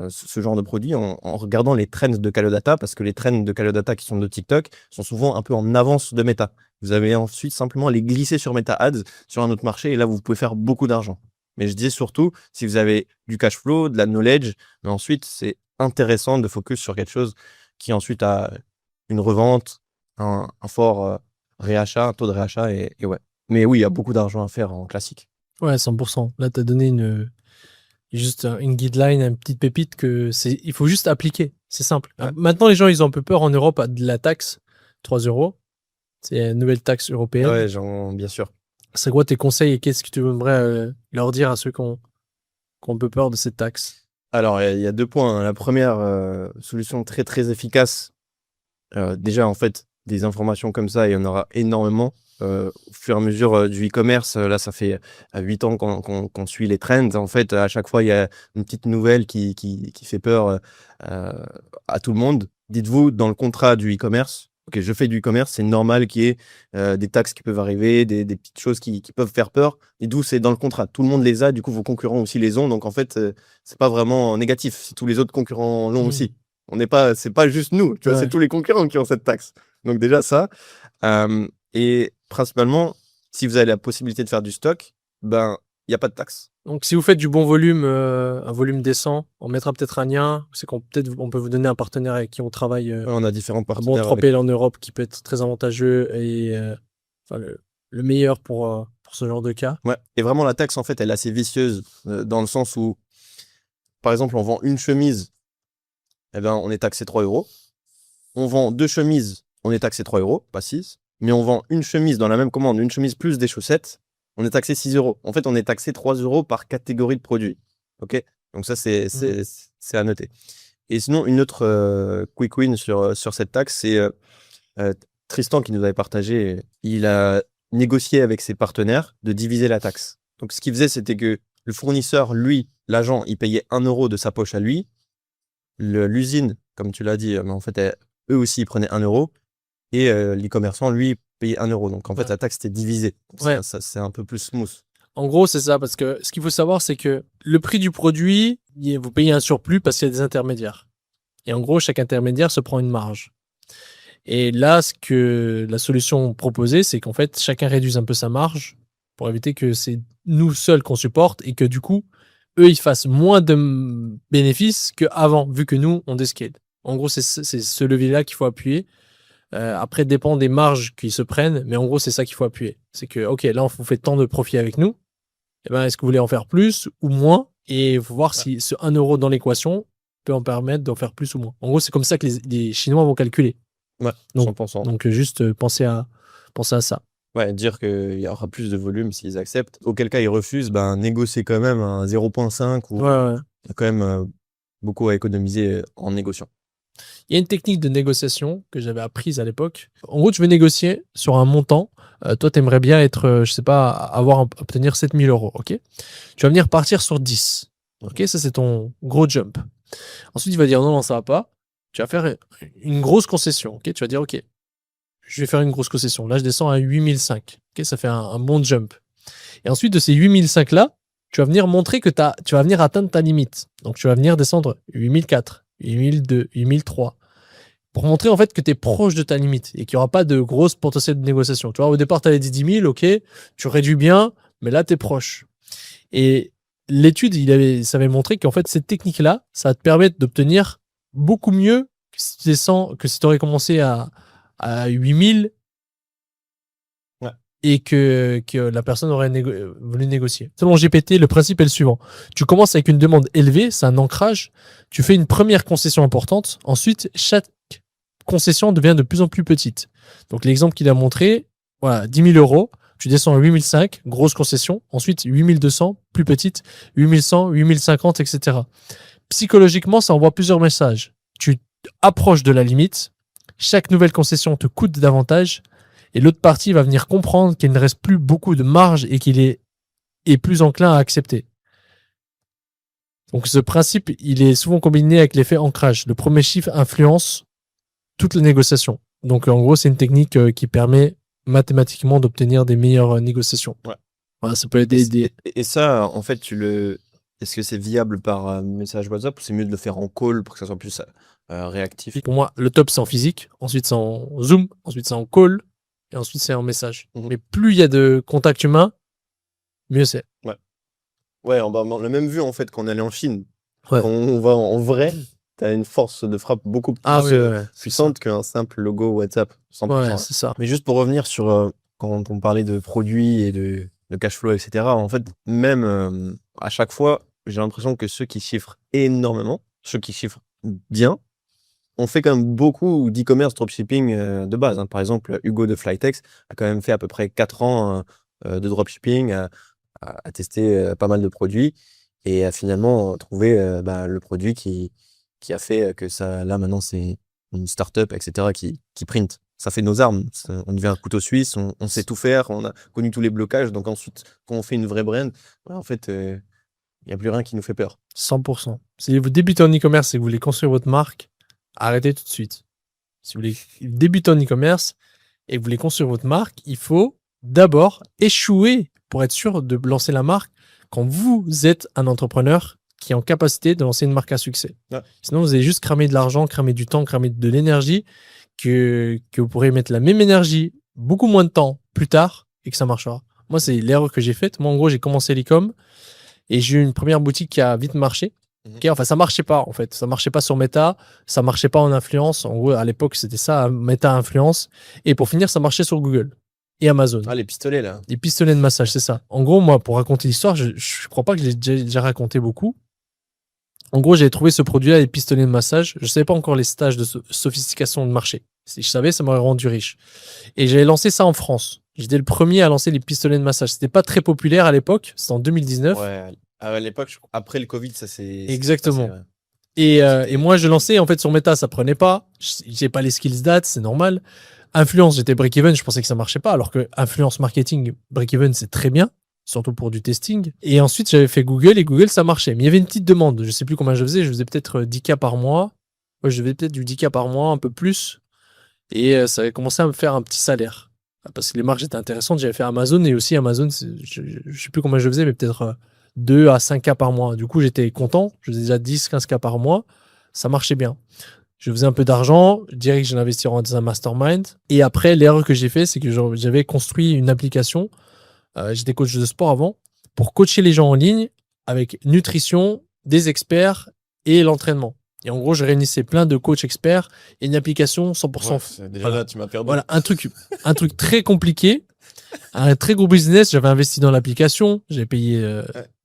ce genre de produit en regardant les trends de Calodata, parce que les trends de Calodata qui sont de TikTok sont souvent un peu en avance de Meta. Vous avez ensuite simplement à les glisser sur Meta Ads, sur un autre marché, et là, vous pouvez faire beaucoup d'argent. Mais je disais surtout, si vous avez du cash flow, de la knowledge, mais ensuite, c'est intéressant de focus sur quelque chose qui ensuite a une revente, un fort réachat, un taux de réachat, et ouais. Mais oui, il y a beaucoup d'argent à faire en classique. Ouais, 100%. Là, tu as donné juste une guideline, une petite pépite il faut juste appliquer. C'est simple. Ouais. Maintenant, les gens, ils ont un peu peur en Europe de la taxe, 3 €. C'est une nouvelle taxe européenne. Ouais, bien sûr. C'est quoi tes conseils et qu'est-ce que tu aimerais leur dire à ceux qui ont un peu peur de cette taxe? Alors, il y a 2 points. La première solution très efficace, déjà, en fait, des informations comme ça, il y en aura énormément. Au fur et à mesure du e-commerce, là, ça fait 8 ans qu'on suit les trends. En fait, à chaque fois, il y a une petite nouvelle qui fait peur à tout le monde. Dites-vous, dans le contrat du e-commerce, ok, je fais du e-commerce, c'est normal qu'il y ait des taxes qui peuvent arriver, des petites choses qui peuvent faire peur. Dites-vous, c'est dans le contrat. Tout le monde les a, du coup, vos concurrents aussi les ont. Donc, en fait, c'est pas vraiment négatif si tous les autres concurrents l'ont aussi. C'est pas juste nous, tu vois, c'est tous les concurrents qui ont cette taxe. Donc, déjà, ça. Et principalement, si vous avez la possibilité de faire du stock, ben, il n'y a pas de taxe. Donc, si vous faites du bon volume, un volume décent, on mettra peut-être un lien. C'est qu'on peut vous donner un partenaire avec qui on travaille. On a différents Un bon partenaires. 3PL en Europe qui peut être très avantageux et le meilleur pour ce genre de cas. Ouais. Et vraiment, la taxe, en fait, elle est assez vicieuse dans le sens où, par exemple, on vend une chemise, eh ben, on est taxé 3 €. On vend 2 chemises, on est taxé 3 €, pas 6. Mais on vend une chemise dans la même commande, une chemise plus des chaussettes, on est taxé 6 €. En fait, on est taxé 3 € par catégorie de produits. Ok. Donc ça, c'est à noter. Et sinon, une autre quick win sur cette taxe, c'est Tristan qui nous avait partagé. Il a négocié avec ses partenaires de diviser la taxe. Donc, ce qu'il faisait, c'était que le fournisseur, lui, l'agent, il payait 1 € de sa poche à lui. L'usine comme tu l'as dit, mais en fait, eux aussi, ils prenaient 1 euro et l'e-commerçant, lui, payait 1 euro. Donc, en fait, Ouais. la taxe était divisée. Donc, Ouais. c'est un peu plus smooth. En gros, c'est ça, parce que ce qu'il faut savoir, c'est que le prix du produit, vous payez un surplus parce qu'il y a des intermédiaires. Et en gros, chaque intermédiaire se prend une marge. Et là, ce que la solution proposée, c'est qu'en fait, chacun réduise un peu sa marge pour éviter que c'est nous seuls qu'on supporte et que du coup, eux, ils fassent moins de bénéfices qu'avant, vu que nous, on descale. En gros, c'est ce levier-là qu'il faut appuyer. Après, dépend des marges qu'ils se prennent, mais en gros, c'est ça qu'il faut appuyer. C'est que, OK, là, on vous fait tant de profit avec nous. Eh ben, est-ce que vous voulez en faire plus ou moins? Et il faut voir si ce 1 euro dans l'équation peut en permettre d'en faire plus ou moins. En gros, c'est comme ça que les Chinois vont calculer. Ouais, Donc, 100%. Donc, juste penser à ça. Ouais, dire qu'il y aura plus de volume s'ils acceptent. Auquel cas, ils refusent, ben, négocier quand même un 0,5 ou Ouais, ouais. il y a quand même beaucoup à économiser en négociant. Il y a une technique de négociation que j'avais apprise à l'époque. En gros, tu veux négocier sur un montant. Toi, tu aimerais bien être, je sais pas, obtenir 7000 euros. OK? Tu vas venir partir sur 10. OK? Ça, c'est ton gros jump. Ensuite, il va dire non, non, ça va pas. Tu vas faire une grosse concession. OK? Tu vas dire OK, je vais faire une grosse concession. Là, je descends à 8005. OK? Ça fait un bon jump. Et ensuite, de ces 8005 là, tu vas venir montrer que tu vas venir atteindre ta limite. Donc, tu vas venir descendre 8004, 8002, 8003 pour montrer en fait que tu es proche de ta limite et qu'il n'y aura pas de grosse potentiel de négociation. Tu vois, au départ, tu avais dit 10 000, ok, tu réduis bien, mais là, tu es proche. Et l'étude, ça avait montré qu'en fait, cette technique-là, ça va te permettre d'obtenir beaucoup mieux que si tu descends, que si tu aurais commencé à 8000 Ouais. et que la personne aurait voulu négocier. Selon GPT, le principe est le suivant. Tu commences avec une demande élevée, c'est un ancrage. Tu fais une première concession importante. Ensuite, chaque concession devient de plus en plus petite. Donc, l'exemple qu'il a montré, voilà, 10 000 euros, tu descends à 8005, grosse concession. Ensuite, 8200, plus petite, 8100, 8050, etc. Psychologiquement, ça envoie plusieurs messages. Tu approches de la limite. Chaque nouvelle concession te coûte davantage. Et l'autre partie va venir comprendre qu'il ne reste plus beaucoup de marge et qu'il est plus enclin à accepter. Donc, ce principe, il est souvent combiné avec l'effet ancrage. Le premier chiffre influence toute la négociation. Donc, en gros, c'est une technique qui permet mathématiquement d'obtenir des meilleures négociations. Ouais. Voilà, ça peut être des... Et ça, en fait, est-ce que c'est viable par message WhatsApp ou c'est mieux de le faire en call pour que ça soit plus réactif? Pour moi, le top, c'est en physique. Ensuite, c'est en Zoom. Ensuite, c'est en call. Et ensuite, c'est en message. Mais plus il y a de contact humain, mieux c'est. Ouais, on l'a même vu en fait quand on allait en Chine. Ouais. Quand on va en vrai, t'as une force de frappe beaucoup plus puissante qu'un simple logo WhatsApp. 100%. Ouais, c'est ça. Mais juste pour revenir sur quand on parlait de produits et de cash flow, etc. En fait, même à chaque fois, j'ai l'impression que ceux qui chiffrent énormément, ceux qui chiffrent bien, on fait quand même beaucoup d'e-commerce dropshipping de base. Par exemple, Hugo de Flytex a quand même fait à peu près 4 ans de dropshipping, a testé pas mal de produits et a finalement trouvé le produit qui a fait que ça, là maintenant, c'est une startup, etc., qui print. Ça fait nos armes. On devient un couteau suisse, on sait tout faire, on a connu tous les blocages. Donc ensuite, quand on fait une vraie brand, en fait, il n'y a plus rien qui nous fait peur. 100%. Si vous débutez en e-commerce et que vous voulez construire votre marque, arrêtez tout de suite. Si vous voulez débuter en e-commerce et que vous voulez construire votre marque, il faut d'abord échouer pour être sûr de lancer la marque quand vous êtes un entrepreneur qui est en capacité de lancer une marque à succès. Ouais. Sinon, vous allez juste cramer de l'argent, cramer du temps, cramer de l'énergie que vous pourrez mettre la même énergie beaucoup moins de temps plus tard et que ça marchera. Moi, c'est l'erreur que j'ai faite. Moi, en gros, j'ai commencé l'e-com et j'ai eu une première boutique qui a vite marché. Okay, enfin, ça marchait pas, en fait. Ça marchait pas sur Meta, ça marchait pas en influence. En gros, à l'époque, c'était ça, Meta influence. Et pour finir, ça marchait sur Google et Amazon. Ah, les pistolets, là. Les pistolets de massage, c'est ça. En gros, moi, pour raconter l'histoire, je crois pas que je l'ai déjà raconté beaucoup. En gros, j'ai trouvé ce produit-là, les pistolets de massage. Je savais pas encore les stages de sophistication de marché. Si je savais, ça m'aurait rendu riche. Et j'avais lancé ça en France. J'étais le premier à lancer les pistolets de massage. C'était pas très populaire à l'époque. C'était en 2019. Ouais. À l'époque, après le Covid, ça c'est... Exactement. Et moi, je lançais en fait sur Meta, ça prenait pas. J'ai pas les skills data, c'est normal. Influence, j'étais break-even, je pensais que ça marchait pas. Alors que influence marketing, break-even, c'est très bien, surtout pour du testing. Et ensuite, j'avais fait Google et Google, ça marchait. Mais il y avait une petite demande. Je sais plus combien je faisais peut-être 10K par mois. Ouais, je devais peut-être du 10K par mois, un peu plus. Et ça avait commencé à me faire un petit salaire. Parce que les marges étaient intéressantes. J'avais fait Amazon et aussi Amazon, je sais plus combien je faisais, mais peut-être 2 à 5K par mois. Du coup, j'étais content. Je faisais déjà 10, 15K par mois. Ça marchait bien. Je faisais un peu d'argent. Je dirais que j'ai investi dans un mastermind. Et après, l'erreur que j'ai fait, c'est que j'avais construit une application. J'étais coach de sport avant pour coacher les gens en ligne avec nutrition, des experts et l'entraînement. Et en gros, je réunissais plein de coachs experts et une application 100%. Déjà là, tu m'as perdu. Voilà, un truc très compliqué, un très gros business. J'avais investi dans l'application, j'avais payé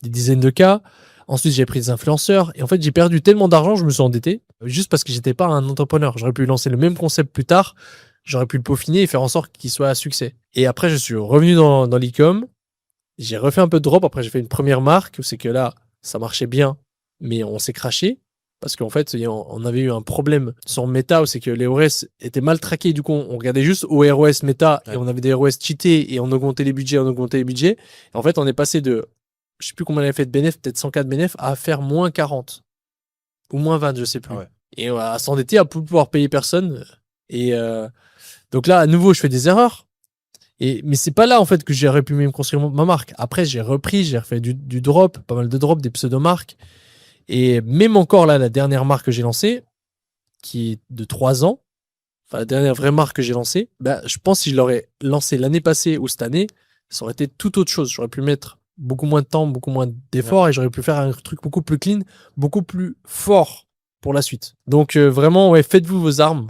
des dizaines de cas. Ensuite, j'ai pris des influenceurs et en fait, j'ai perdu tellement d'argent, je me suis endetté juste parce que j'étais pas un entrepreneur. J'aurais pu lancer le même concept plus tard, j'aurais pu le peaufiner et faire en sorte qu'il soit à succès. Et après, je suis revenu dans l'e-com, j'ai refait un peu de drop. Après, j'ai fait une première marque où c'est que là, ça marchait bien, mais on s'est craché. Parce qu'en fait, on avait eu un problème sur Meta où c'est que les ROS étaient mal traqués. Du coup, on regardait juste aux ROS Meta et on avait des ROS cheatés et on augmentait les budgets, Et en fait, on est passé de, je sais plus combien on avait fait de bénéf, peut-être 100K de bénéf, à faire moins 40 ou moins 20, je sais plus. Ouais. Et à s'endetter, à pouvoir payer personne. Et donc là, à nouveau, je fais des erreurs. Mais c'est pas là en fait que j'aurais pu même construire ma marque. Après, j'ai repris, j'ai refait du drop, pas mal de drop, des pseudo-marques. Et même encore là, la dernière marque que j'ai lancée, qui est de 3 ans, enfin la dernière vraie marque que j'ai lancée, bah, je pense que si je l'aurais lancée l'année passée ou cette année, ça aurait été tout autre chose. J'aurais pu mettre beaucoup moins de temps, beaucoup moins d'efforts et j'aurais pu faire un truc beaucoup plus clean, beaucoup plus fort pour la suite. Donc vraiment, ouais, faites-vous vos armes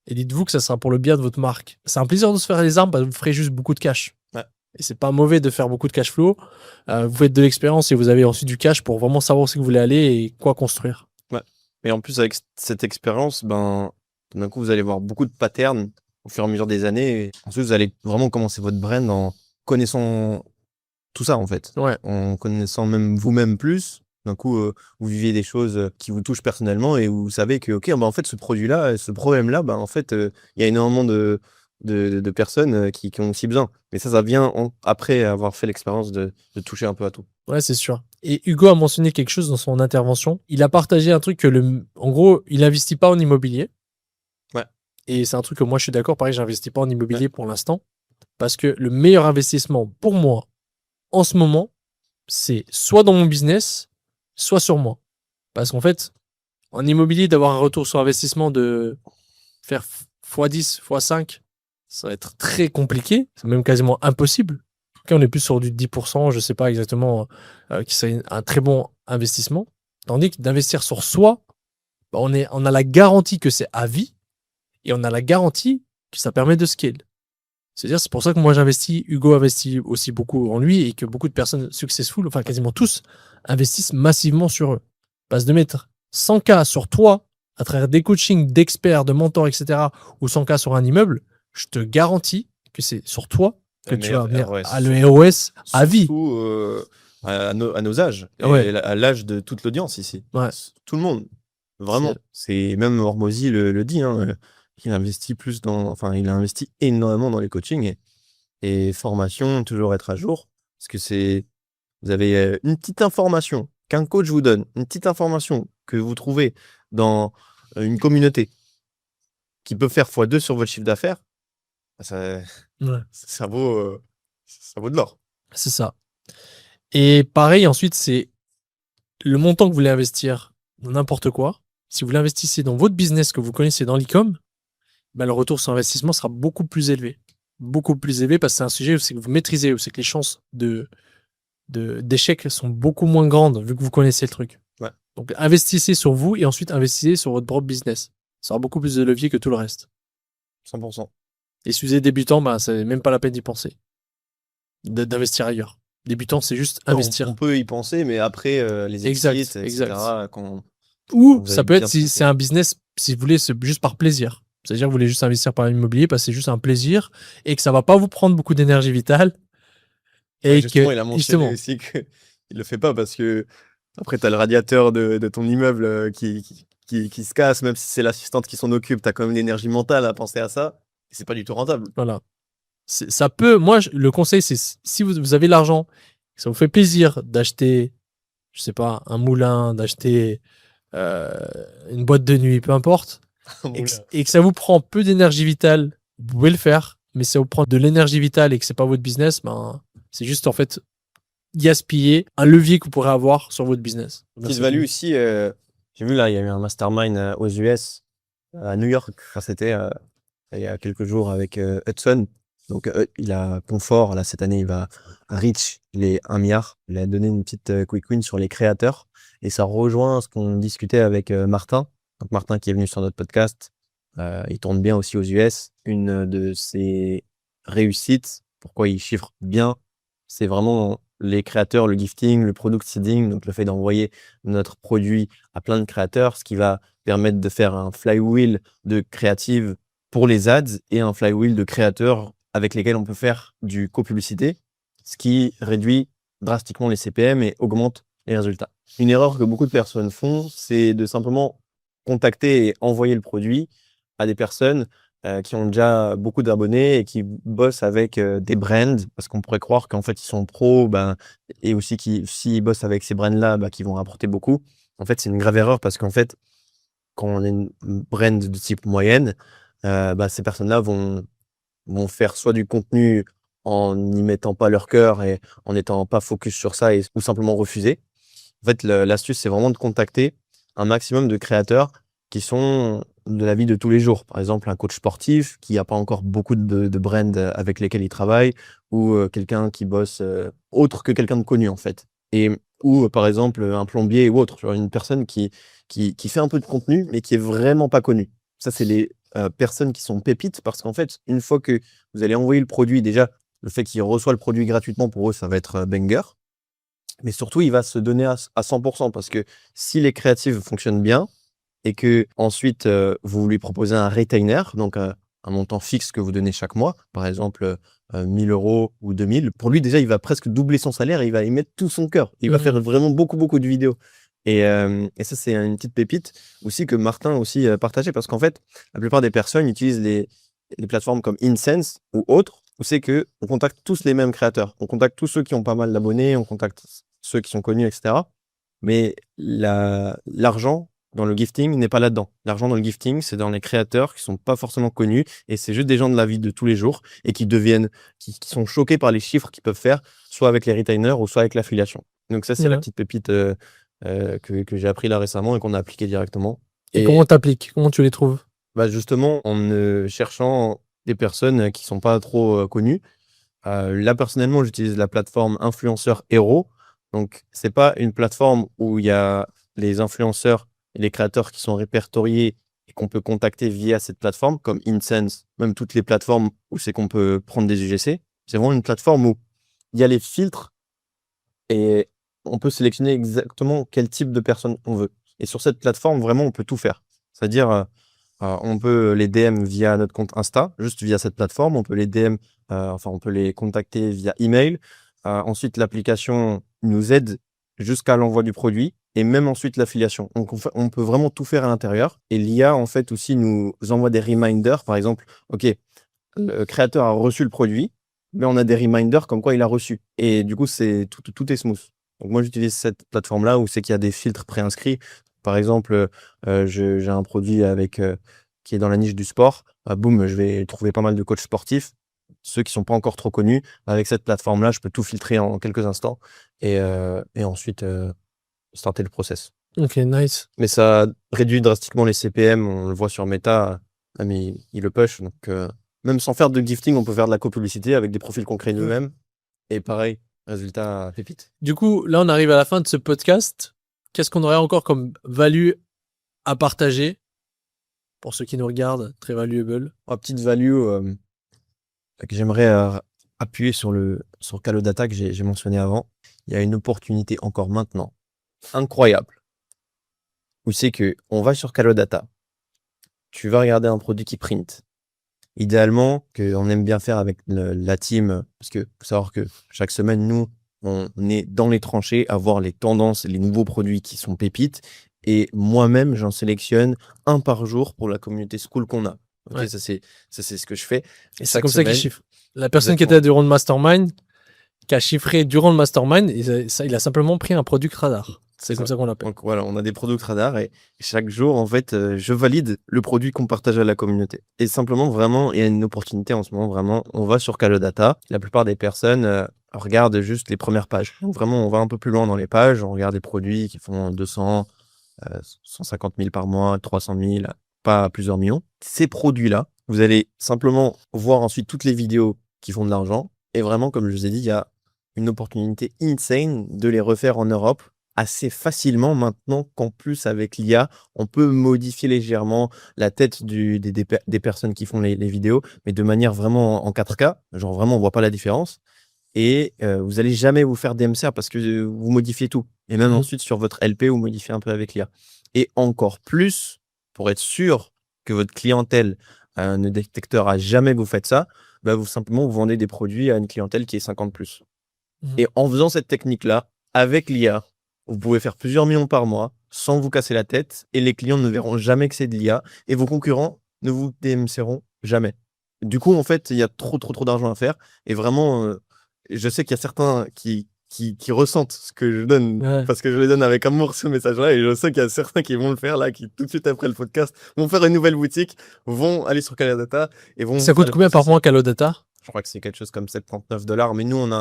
et dites-vous que ça sera pour le bien de votre marque. C'est un plaisir de se faire les armes parce que vous ferez juste beaucoup de cash. Ouais. Et c'est pas mauvais de faire beaucoup de cash flow. Vous faites de l'expérience et vous avez ensuite du cash pour vraiment savoir où c'est que vous voulez aller et quoi construire. Ouais. Et en plus, avec cette expérience, ben, d'un coup, vous allez voir beaucoup de patterns au fur et à mesure des années. Et ensuite, vous allez vraiment commencer votre brand en connaissant tout ça, en fait. Ouais. En connaissant même vous-même plus. D'un coup, vous vivez des choses qui vous touchent personnellement et vous savez que, OK, ben, en fait, ce produit-là, ce problème-là, ben, en fait, il y a énormément de personnes qui ont aussi besoin. Mais ça vient après avoir fait l'expérience de toucher un peu à tout. Ouais, c'est sûr. Et Hugo a mentionné quelque chose dans son intervention. Il a partagé un truc que, en gros, il n'investit pas en immobilier. Ouais. Et c'est un truc que moi, je suis d'accord. Pareil, j'investis pas en immobilier pour l'instant. Parce que le meilleur investissement pour moi, en ce moment, c'est soit dans mon business, soit sur moi. Parce qu'en fait, en immobilier, d'avoir un retour sur investissement de faire x10, x5, ça va être très compliqué. C'est même quasiment impossible. En tout cas, on est plus sur du 10%, je ne sais pas exactement, qui serait un très bon investissement. Tandis que d'investir sur soi, bah, on a la garantie que c'est à vie et on a la garantie que ça permet de scale. C'est-à-dire, c'est pour ça que moi j'investis, Hugo investit aussi beaucoup en lui et que beaucoup de personnes successful, enfin quasiment tous, investissent massivement sur eux. Parce de mettre 100K sur toi à travers des coachings d'experts, de mentors, etc., ou 100K sur un immeuble, je te garantis que c'est sur toi que tu vas venir à le ROS à vie. Surtout à nos âges, Ouais. et à l'âge de toute l'audience ici. Ouais. Tout le monde. Vraiment. C'est même Hormozy le dit, hein, il investit il a investi énormément dans les coachings et formation, toujours être à jour. Parce que vous avez une petite information qu'un coach vous donne, une petite information que vous trouvez dans une communauté qui peut faire x2 sur votre chiffre d'affaires, ça vaut de l'or. C'est ça. Et pareil, ensuite, c'est le montant que vous voulez investir dans n'importe quoi. Si vous l'investissez dans votre business que vous connaissez dans l'e-com, ben, le retour sur investissement sera beaucoup plus élevé. Beaucoup plus élevé parce que c'est un sujet où c'est que vous maîtrisez, où c'est que les chances d'échec sont beaucoup moins grandes vu que vous connaissez le truc. Ouais. Donc investissez sur vous et ensuite investissez sur votre propre business. Ça aura beaucoup plus de levier que tout le reste. 100%. Et si vous êtes débutant, ben, c'est même pas la peine d'y penser. D'investir ailleurs. Débutant, c'est juste investir. On peut y penser, mais après, les exits, etc. Ou ça peut être si c'est un business, si vous voulez, c'est juste par plaisir. C'est-à-dire que vous voulez juste investir par l'immobilier parce que c'est juste un plaisir et que ça va pas vous prendre beaucoup d'énergie vitale. Et justement, il a mentionné aussi qu'il le fait pas parce que après, tu as le radiateur de ton immeuble qui se casse, même si c'est l'assistante qui s'en occupe, tu as quand même l'énergie mentale à penser à ça. Et c'est pas du tout rentable. Voilà. Ça peut, moi, le conseil, c'est si vous avez l'argent, ça vous fait plaisir d'acheter, je sais pas, un moulin, d'acheter une boîte de nuit, peu importe, et que ça vous prend peu d'énergie vitale, vous pouvez le faire, mais ça vous prend de l'énergie vitale et que c'est pas votre business, ben, c'est juste en fait gaspiller un levier que vous pourrez avoir sur votre business. Petite value aussi, j'ai vu là, il y a eu un mastermind aux US, à New York, c'était il y a quelques jours avec Hudson. Donc il a Confort, là cette année il va reach les 1 milliard. Il a donné une petite quick win sur les créateurs et ça rejoint ce qu'on discutait avec Martin. Donc Martin qui est venu sur notre podcast, il tourne bien aussi aux US. Une de ses réussites, pourquoi il chiffre bien, c'est vraiment les créateurs, le gifting, le product seeding, donc le fait d'envoyer notre produit à plein de créateurs, ce qui va permettre de faire un flywheel de créatives pour les ads et un flywheel de créateurs avec lesquels on peut faire du co-publicité, ce qui réduit drastiquement les CPM et augmente les résultats. Une erreur que beaucoup de personnes font, c'est de simplement contacter et envoyer le produit à des personnes qui ont déjà beaucoup d'abonnés et qui bossent avec des brands, parce qu'on pourrait croire qu'en fait ils sont pros, et aussi s'ils bossent avec ces brands-là, qui vont rapporter beaucoup. En fait, c'est une grave erreur parce qu'en fait, quand on est une brand de type moyenne, ces personnes-là vont faire soit du contenu en n'y mettant pas leur cœur et en n'étant pas focus sur ça ou simplement refuser. En fait, l'astuce, c'est vraiment de contacter un maximum de créateurs qui sont de la vie de tous les jours. Par exemple, un coach sportif qui n'a pas encore beaucoup de brands avec lesquels il travaille ou quelqu'un qui bosse autre que quelqu'un de connu, en fait. Ou par exemple, un plombier ou autre, genre une personne qui fait un peu de contenu, mais qui est vraiment pas connue. Ça, c'est les personnes qui sont pépites parce qu'en fait, une fois que vous allez envoyer le produit, déjà, le fait qu'il reçoit le produit gratuitement, pour eux, ça va être banger. Mais surtout, il va se donner à 100% parce que si les créatives fonctionnent bien et que ensuite vous lui proposez un retainer, donc un montant fixe que vous donnez chaque mois, par exemple 1 000 € ou 2 000, pour lui déjà, il va presque doubler son salaire et il va y mettre tout son cœur. Il va faire vraiment beaucoup, beaucoup de vidéos. Et ça, c'est une petite pépite aussi que Martin aussi partageait parce qu'en fait, la plupart des personnes utilisent les plateformes comme InSense ou autres où c'est que on contacte tous les mêmes créateurs. On contacte tous ceux qui ont pas mal d'abonnés, on contacte ceux qui sont connus, etc. Mais l'argent dans le gifting n'est pas là-dedans. L'argent dans le gifting, c'est dans les créateurs qui sont pas forcément connus et c'est juste des gens de la vie de tous les jours et qui sont choqués par les chiffres qu'ils peuvent faire, soit avec les retainers ou soit avec l'affiliation. Donc ça, c'est la petite pépite que j'ai appris là récemment et qu'on a appliqué directement. Et comment t'appliques? Comment tu les trouves? Justement, en cherchant des personnes qui sont pas trop connues. Là, personnellement, j'utilise la plateforme Influenceur Hero. Donc, c'est pas une plateforme où il y a les influenceurs et les créateurs qui sont répertoriés et qu'on peut contacter via cette plateforme, comme InSense, même toutes les plateformes où c'est qu'on peut prendre des UGC. C'est vraiment une plateforme où il y a les filtres et on peut sélectionner exactement quel type de personne on veut. Et sur cette plateforme, vraiment, on peut tout faire. C'est-à-dire, on peut les DM via notre compte Insta, juste via cette plateforme. On peut les DM, on peut les contacter via email. Ensuite, l'application nous aide jusqu'à l'envoi du produit et même ensuite l'affiliation. Donc, on peut vraiment tout faire à l'intérieur. Et l'IA, en fait, aussi nous envoie des reminders. Par exemple, OK, le créateur a reçu le produit, mais on a des reminders comme quoi il a reçu. Et du coup, tout est smooth. Donc, moi, j'utilise cette plateforme-là où c'est qu'il y a des filtres préinscrits. Par exemple, j'ai un produit qui est dans la niche du sport. Boum, je vais trouver pas mal de coachs sportifs, ceux qui sont pas encore trop connus. Avec cette plateforme-là, je peux tout filtrer en quelques instants et ensuite starter le process. Ok, nice. Mais ça réduit drastiquement les CPM. On le voit sur Meta, mais il le push. Donc, même sans faire de gifting, on peut faire de la co-publicité avec des profils concrets nous-mêmes. Et pareil, résultat pépite. Du coup, là, on arrive à la fin de ce podcast. Qu'est-ce qu'on aurait encore comme value à partager pour ceux qui nous regardent, très valuable? Petite value que j'aimerais appuyer sur Calodata que j'ai mentionné avant. Il y a une opportunité encore maintenant incroyable où c'est que on va sur Calodata. Tu vas regarder un produit qui print. Idéalement, qu'on aime bien faire avec la team, parce que faut savoir que chaque semaine, nous, on est dans les tranchées à voir les tendances, les nouveaux produits qui sont pépites. Et moi-même, j'en sélectionne un par jour pour la communauté school qu'on a. Ok, Ouais. ça c'est ce que je fais. Et c'est comme ça qu'il semaine- chiffre. La personne qui Exactement. était durant le mastermind, qui a chiffré durant le mastermind, il a simplement pris un product radar. C'est comme ça qu'on l'appelle. Donc voilà, on a des product radars et chaque jour, en fait, je valide le produit qu'on partage à la communauté. Et simplement, vraiment, il y a une opportunité en ce moment, vraiment, on va sur Calodata. La plupart des personnes regardent juste les premières pages. Donc vraiment, on va un peu plus loin dans les pages, on regarde des produits qui font 200, 150 000 par mois, 300 000, pas plusieurs millions. Ces produits-là, vous allez simplement voir ensuite toutes les vidéos qui font de l'argent. Et vraiment, comme je vous ai dit, il y a une opportunité insane de les refaire en Europe assez facilement maintenant qu'en plus avec l'IA, on peut modifier légèrement la tête des personnes qui font les vidéos, mais de manière vraiment en 4K, genre vraiment on voit pas la différence. Et vous allez jamais vous faire DMCA parce que vous modifiez tout. Et même ensuite sur votre LP, vous modifiez un peu avec l'IA. Et encore plus, pour être sûr que votre clientèle ne détectera jamais que vous faites ça, bah vous simplement vous vendez des produits à une clientèle qui est 50+. Et en faisant cette technique-là, avec l'IA, vous pouvez faire plusieurs millions par mois sans vous casser la tête et les clients ne verront jamais que c'est de l'IA et vos concurrents ne vous DMCeront jamais. Du coup, en fait, il y a trop d'argent à faire et vraiment, je sais qu'il y a certains qui ressentent ce que je donne parce que je les donne avec amour ce message-là et je sais qu'il y a certains qui vont le faire là, qui tout de suite après le podcast vont faire une nouvelle boutique, vont aller sur Calodata et vont... Ça coûte combien par mois Calodata? Je crois que c'est quelque chose comme $79, mais nous, on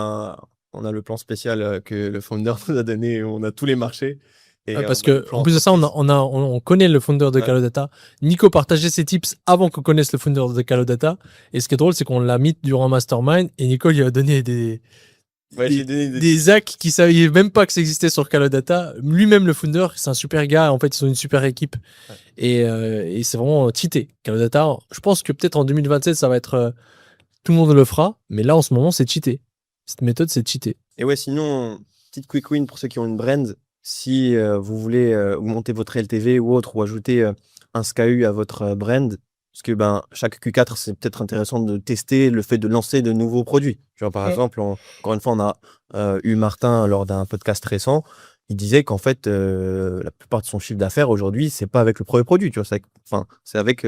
a le plan spécial que le founder nous a donné, on a tous les marchés. Et parce que, en plus de ça, on connaît le founder de Calodata. Nico partageait ses tips avant qu'on connaisse le founder de Calodata. Et ce qui est drôle, c'est qu'on l'a mis durant Mastermind et Nico lui a donné des hacks qui savaient même pas que ça existait sur Calodata. Lui-même, le founder, c'est un super gars. En fait, ils sont une super équipe. Et c'est vraiment cheaté. Calodata, je pense que peut-être en 2027, ça va être... tout le monde le fera. Mais là, en ce moment, c'est cheaté. Cette méthode, c'est cheaté. Et ouais, sinon, petite quick win pour ceux qui ont une brand. Si vous voulez augmenter votre LTV ou autre, ou ajouter un SKU à votre brand, parce que chaque Q4, c'est peut-être intéressant de tester le fait de lancer de nouveaux produits. Tu vois, par exemple, encore une fois, on a eu Martin lors d'un podcast récent. Il disait qu'en fait, la plupart de son chiffre d'affaires aujourd'hui, c'est pas avec le premier produit. Tu vois, c'est avec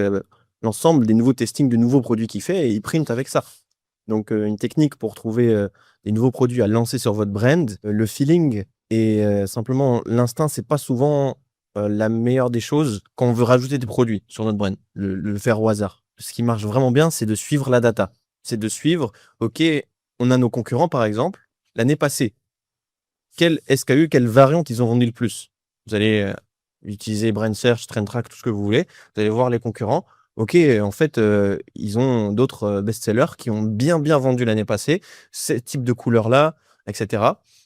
l'ensemble des nouveaux testings de nouveaux produits qu'il fait et il print avec ça. Donc, une technique pour trouver des nouveaux produits à lancer sur votre brand, le feeling et simplement l'instinct, c'est pas souvent la meilleure des choses quand on veut rajouter des produits sur notre brand, le faire au hasard. Ce qui marche vraiment bien, c'est de suivre la data. C'est de suivre, OK, on a nos concurrents par exemple, l'année passée, quel SKU, quelle variante ils ont vendu le plus. Vous allez utiliser Brand Search, Trend Track, tout ce que vous voulez, vous allez voir les concurrents. OK, en fait, ils ont d'autres best-sellers qui ont bien vendu l'année passée, ce type de couleur-là, etc.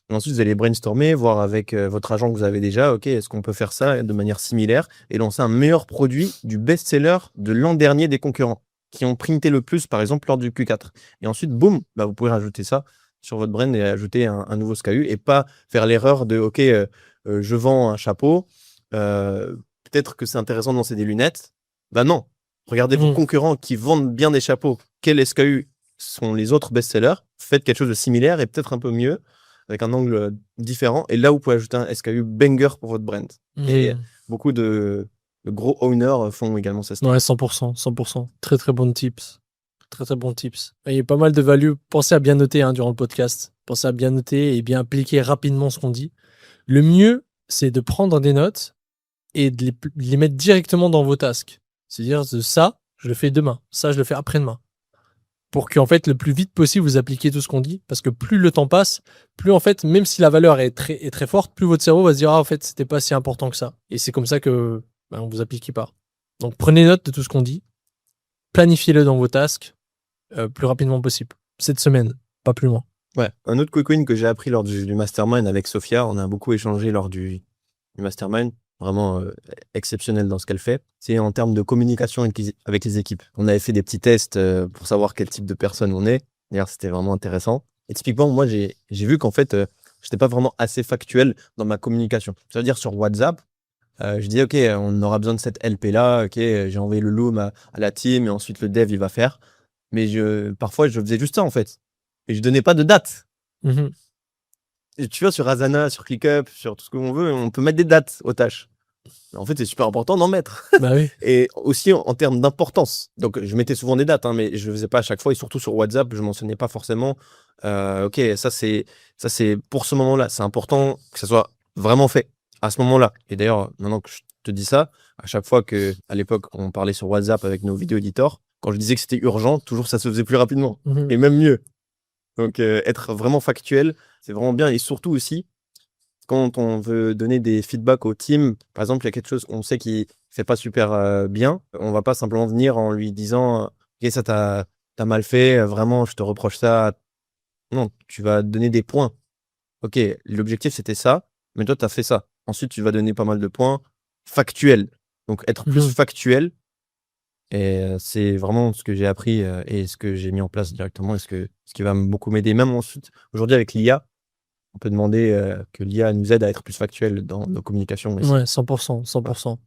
Et ensuite, vous allez brainstormer, voir avec votre agent que vous avez déjà, OK, est-ce qu'on peut faire ça de manière similaire et lancer un meilleur produit du best-seller de l'an dernier des concurrents qui ont printé le plus, par exemple, lors du Q4. Et ensuite, boum, vous pouvez rajouter ça sur votre brand et ajouter un nouveau SKU et pas faire l'erreur de, OK, je vends un chapeau, peut-être que c'est intéressant de lancer des lunettes. Non. Regardez vos concurrents qui vendent bien des chapeaux. Quels SKU sont les autres best-sellers? Faites quelque chose de similaire et peut-être un peu mieux, avec un angle différent. Et là, vous pouvez ajouter un SKU banger pour votre brand. Et beaucoup de gros owners font également ça. Ouais, 100%. Très bons tips. Très bons tips. Il y a pas mal de value. Pensez à bien noter durant le podcast. Pensez à bien noter et bien appliquer rapidement ce qu'on dit. Le mieux, c'est de prendre des notes et de les mettre directement dans vos tasks. C'est-à-dire ça, je le fais demain. Ça, je le fais après-demain. Pour qu'en fait, le plus vite possible, vous appliquiez tout ce qu'on dit. Parce que plus le temps passe, plus en fait, même si la valeur est très forte, plus votre cerveau va se dire, en fait, c'était pas si important que ça. Et c'est comme ça que on vous applique pas. Donc, prenez note de tout ce qu'on dit. Planifiez-le dans vos tasks plus rapidement possible. Cette semaine, pas plus loin. Ouais. Un autre quick win que j'ai appris lors du mastermind avec Sophia, on a beaucoup échangé lors du mastermind. Vraiment exceptionnel dans ce qu'elle fait. C'est en termes de communication avec les équipes. On avait fait des petits tests pour savoir quel type de personne on est. D'ailleurs, c'était vraiment intéressant. Et typiquement, moi, j'ai vu qu'en fait, j'étais pas vraiment assez factuel dans ma communication. Ça veut dire sur WhatsApp, je dis OK, on aura besoin de cette LP-là. OK, j'ai envoyé le loom à la team et ensuite le dev, il va faire. Mais parfois, je faisais juste ça, en fait. Et je donnais pas de date. Et tu vois, sur Asana, sur ClickUp, sur tout ce que l'on veut, on peut mettre des dates aux tâches. En fait, c'est super important d'en mettre. Oui. Et aussi en termes d'importance. Donc, je mettais souvent des dates, mais je ne faisais pas à chaque fois. Et surtout sur WhatsApp, je ne mentionnais pas forcément. OK, ça c'est pour ce moment-là. C'est important que ça soit vraiment fait. à ce moment-là. Et d'ailleurs, maintenant que je te dis ça, à chaque fois à l'époque, on parlait sur WhatsApp avec nos vidéo éditeurs, quand je disais que c'était urgent, toujours ça se faisait plus rapidement et même mieux. Donc, être vraiment factuel, c'est vraiment bien. Et surtout aussi, quand on veut donner des feedbacks au team, par exemple, il y a quelque chose qu'on sait qu'il fait pas super bien, on va pas simplement venir en lui disant ok, ça t'as mal fait, vraiment, je te reproche ça. Non, tu vas donner des points. Ok, l'objectif c'était ça, mais toi, tu as fait ça. Ensuite, tu vas donner pas mal de points factuels. Donc, être plus factuel, et c'est vraiment ce que j'ai appris et ce que j'ai mis en place directement et ce qui va beaucoup m'aider. Même ensuite, aujourd'hui, avec l'IA, on peut demander que l'IA nous aide à être plus factuel dans nos communications aussi. Ouais, 100%, 100%.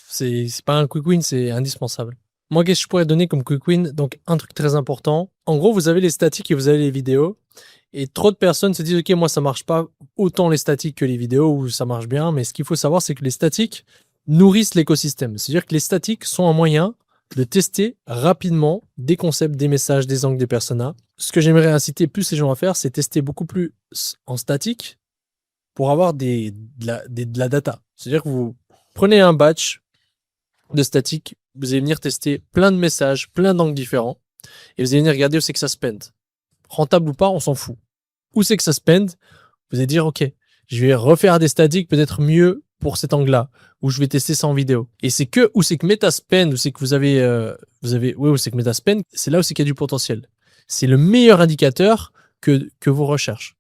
C'est pas un quick win, c'est indispensable. Moi, qu'est-ce que je pourrais donner comme quick win? Donc, un truc très important. En gros, vous avez les statiques et vous avez les vidéos. Et trop de personnes se disent, OK, moi, ça marche pas autant les statiques que les vidéos, ou ça marche bien. Mais ce qu'il faut savoir, c'est que les statiques nourrissent l'écosystème. C'est-à-dire que les statiques sont un moyen de tester rapidement des concepts, des messages, des angles, des personas. Ce que j'aimerais inciter plus les gens à faire, c'est tester beaucoup plus en statique pour avoir de la data. C'est-à-dire que vous prenez un batch de statique, vous allez venir tester plein de messages, plein d'angles différents, et vous allez venir regarder où c'est que ça spend. Rentable ou pas, on s'en fout. Où c'est que ça spend, vous allez dire, OK, je vais refaire des statiques peut-être mieux pour cet angle-là, ou je vais tester ça en vidéo. Et c'est que où c'est que Metaspend, où c'est que où c'est que Metaspend, c'est là où c'est qu'il y a du potentiel. C'est le meilleur indicateur que vos recherches.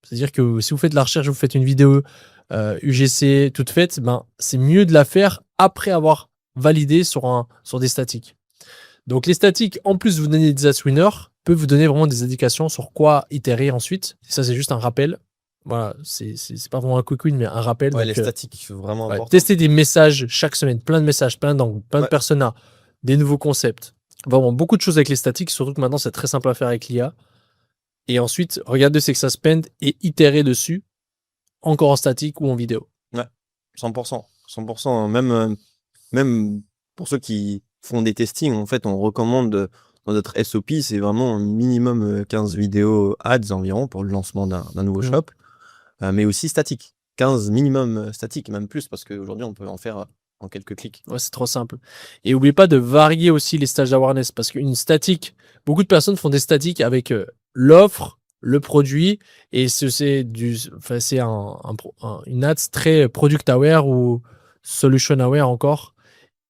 C'est-à-dire que si vous faites de la recherche, vous faites une vidéo UGC toute faite, c'est mieux de la faire après avoir validé sur des statiques. Donc les statiques, en plus de vous donner des ads winners, peuvent vous donner vraiment des indications sur quoi itérer ensuite. Et ça, c'est juste un rappel. Voilà, c'est pas vraiment un quick win, mais un rappel. Ouais, donc, les statiques, vraiment important. tester des messages chaque semaine, plein de messages, plein d'angles, plein de personas, des nouveaux concepts. Vraiment beaucoup de choses avec les statiques, surtout que maintenant, c'est très simple à faire avec l'IA. Et ensuite, regardez ce que ça spend et itérer dessus, encore en statique ou en vidéo. Ouais, 100%. 100%. Même pour ceux qui font des testings, en fait, on recommande dans notre SOP, c'est vraiment un minimum 15 vidéos ads environ pour le lancement d'un nouveau shop, mais aussi statique. 15 minimum statique, même plus, parce qu'aujourd'hui, on peut en faire en quelques clics. Ouais, c'est trop simple. Et n'oubliez pas de varier aussi les stages d'awareness, parce qu'une statique, beaucoup de personnes font des statiques avec l'offre, le produit, et c'est une ads très product aware ou solution aware encore.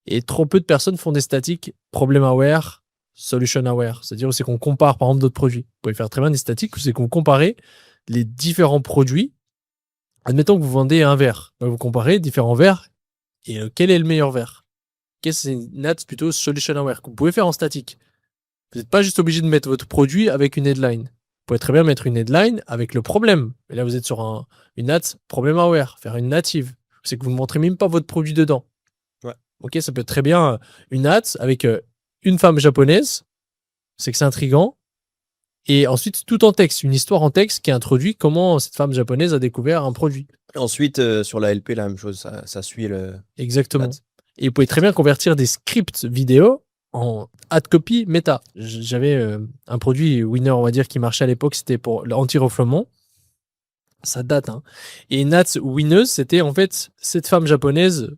Et trop peu de personnes font des statiques problem aware, solution aware. C'est-à-dire c'est qu'on compare par exemple d'autres produits. Vous pouvez faire très bien des statiques, c'est qu'on compare les différents produits. Admettons que vous vendez un verre. Vous comparez différents verres et quel est le meilleur verre. C'est une ads plutôt solution aware que vous pouvez faire en statique. Vous n'êtes pas juste obligé de mettre votre produit avec une headline. Vous pouvez très bien mettre une headline avec le problème. Et là, vous êtes sur une ads problem aware, faire une native. C'est que vous ne montrez même pas votre produit dedans. Ouais. Ok, ça peut être très bien une ads avec une femme japonaise. C'est que c'est intriguant. Et ensuite, tout en texte, une histoire en texte qui introduit comment cette femme japonaise a découvert un produit. Et ensuite, sur la LP, la même chose, ça suit le... Exactement. Et vous pouvez très bien convertir des scripts vidéo en ad copy méta. J'avais un produit winner, on va dire, qui marchait à l'époque, c'était pour l'anti-refoulement. Ça date, hein. Et une ads winneuse, c'était en fait cette femme japonaise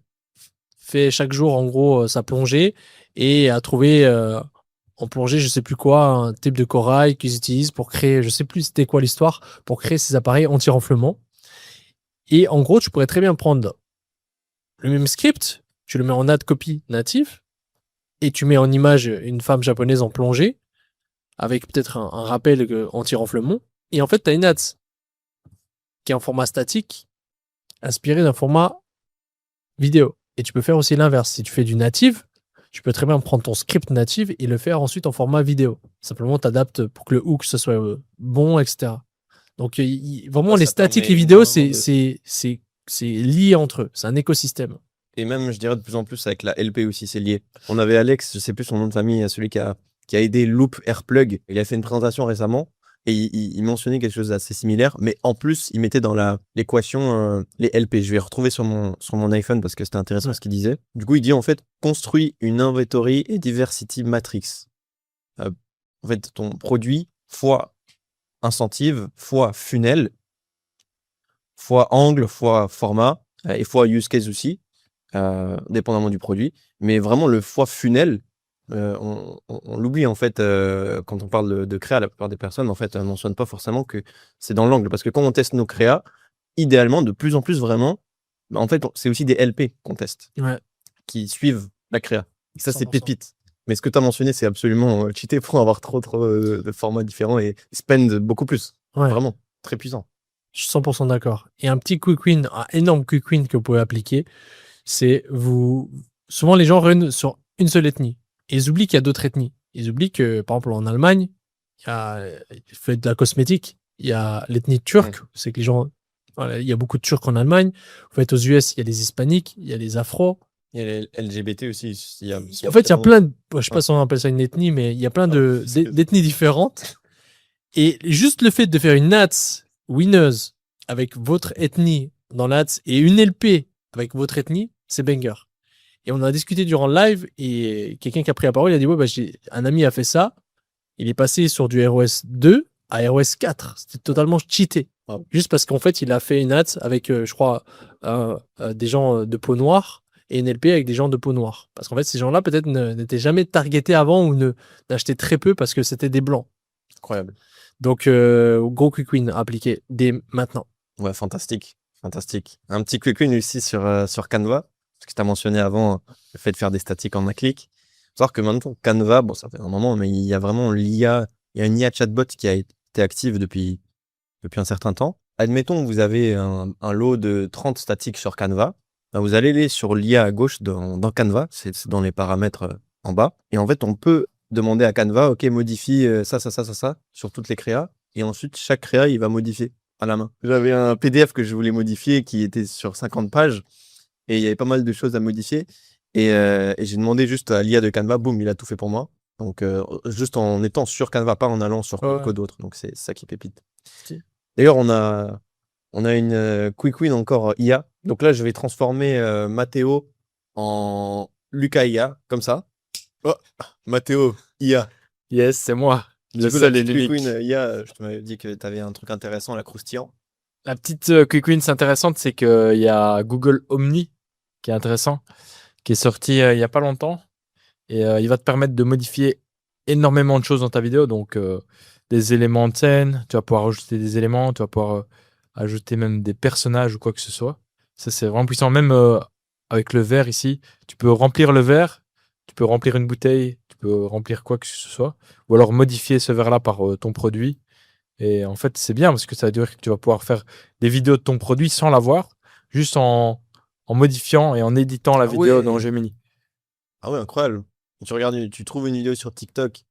fait chaque jour, en gros, sa plongée et a trouvé en plongée, je sais plus quoi, un type de corail qu'ils utilisent pour créer, je sais plus c'était quoi l'histoire, pour créer ces appareils anti-renflement. Et en gros, tu pourrais très bien prendre le même script, tu le mets en ad copy natif, et tu mets en image une femme japonaise en plongée, avec peut-être un rappel anti-renflement, et en fait, tu as une ads qui est en format statique, inspiré d'un format vidéo. Et tu peux faire aussi l'inverse. Si tu fais du native, tu peux très bien prendre ton script native et le faire ensuite en format vidéo. Simplement, tu adaptes pour que le hook ce soit bon, etc. Donc, vraiment, les statiques et les vidéos, c'est lié entre eux. C'est un écosystème. Et même, je dirais de plus en plus avec la LP aussi, c'est lié. On avait Alex, je sais plus son nom de famille, celui qui a aidé Loop Airplug. Il a fait une présentation récemment et il mentionnait quelque chose d'assez similaire, mais en plus, il mettait dans l'équation les LP. Je vais retrouver sur mon iPhone parce que c'était intéressant ce qu'il disait. Du coup, il dit en fait, construis une inventory et diversity matrix. En fait, ton produit fois incentive fois funnel fois angle, fois format et fois use case aussi, dépendamment du produit. Mais vraiment, le fois funnel, on l'oublie en fait quand on parle de créa. La plupart des personnes en fait ne mentionnent pas forcément que c'est dans l'angle. Parce que quand on teste nos créas, idéalement, de plus en plus vraiment, en fait, c'est aussi des LP qu'on teste Ouais. qui suivent la créa. Et ça, c'est 100%. pépite. Mais ce que tu as mentionné, c'est absolument cheaté pour avoir trop de formats différents et spend beaucoup plus. Ouais. Vraiment, très puissant. Je suis 100% d'accord. Et un petit quick win, un énorme quick win que vous pouvez appliquer, c'est souvent les gens run sur une seule ethnie. Et ils oublient qu'il y a d'autres ethnies. Ils oublient que, par exemple, en Allemagne, il fait de la cosmétique. Il y a l'ethnie turque. C'est que les gens, voilà, il y a beaucoup de Turcs en Allemagne. En fait, aux US, il y a les Hispaniques, il y a les Afros. Il y a les LGBT aussi. En fait, il y a plein de, je sais pas si on appelle ça une ethnie, mais il y a plein d'ethnies différentes. Et juste le fait de faire une ads winners avec votre ethnie dans l'ads et une LP avec votre ethnie, c'est banger. Et on a discuté durant le live et quelqu'un qui a pris la parole, il a dit ouais, un ami a fait ça. Il est passé sur du ROS 2 à ROS 4. C'était totalement cheaté. Wow. Juste parce qu'en fait, il a fait une ads avec, je crois, des gens de peau noire et une LP avec des gens de peau noire. Parce qu'en fait, ces gens-là, peut-être, n'étaient jamais targetés avant ou n'achetaient très peu parce que c'était des blancs. Incroyable. Donc, gros quick win à appliquer dès maintenant. Ouais, fantastique. Fantastique. Un petit quick win aussi sur Canva. Parce que tu as mentionné avant le fait de faire des statiques en un clic. Il faut savoir que maintenant, Canva, bon, ça fait un moment, mais il y a vraiment l'IA, il y a une IA chatbot qui a été active depuis un certain temps. Admettons que vous avez un lot de 30 statiques sur Canva. Ben, vous allez aller sur l'IA à gauche dans Canva, c'est dans les paramètres en bas. Et en fait, on peut demander à Canva, OK, modifie ça sur toutes les créas. Et ensuite, chaque créa, il va modifier à la main. J'avais un PDF que je voulais modifier qui était sur 50 pages. Et il y avait pas mal de choses à modifier. Et j'ai demandé juste à l'IA de Canva, boum, il a tout fait pour moi. Donc, juste en étant sur Canva, pas en allant sur code autre. Donc, c'est ça qui pépite. Si. D'ailleurs, on a une quick win encore IA. Donc là, je vais transformer Mathéo en Lucas IA, comme ça. Oh, Mathéo IA. Yes, c'est moi. Le seul et quick win IA, je te m'avais dit que tu avais un truc intéressant, la croustillant. La petite quick win intéressante, c'est qu'il y a Google Omni qui est intéressant, qui est sorti il y a pas longtemps. Et il va te permettre de modifier énormément de choses dans ta vidéo. Donc, des éléments de scène, tu vas pouvoir ajouter des éléments, tu vas pouvoir ajouter même des personnages ou quoi que ce soit. Ça, c'est vraiment puissant. Même avec le verre ici, tu peux remplir le verre, tu peux remplir une bouteille, tu peux remplir quoi que ce soit. Ou alors modifier ce verre-là par ton produit. Et en fait, c'est bien parce que ça veut dire que tu vas pouvoir faire des vidéos de ton produit sans l'avoir, juste en modifiant et en éditant la vidéo dans Gemini. Ah ouais, incroyable. Tu trouves une vidéo sur TikTok,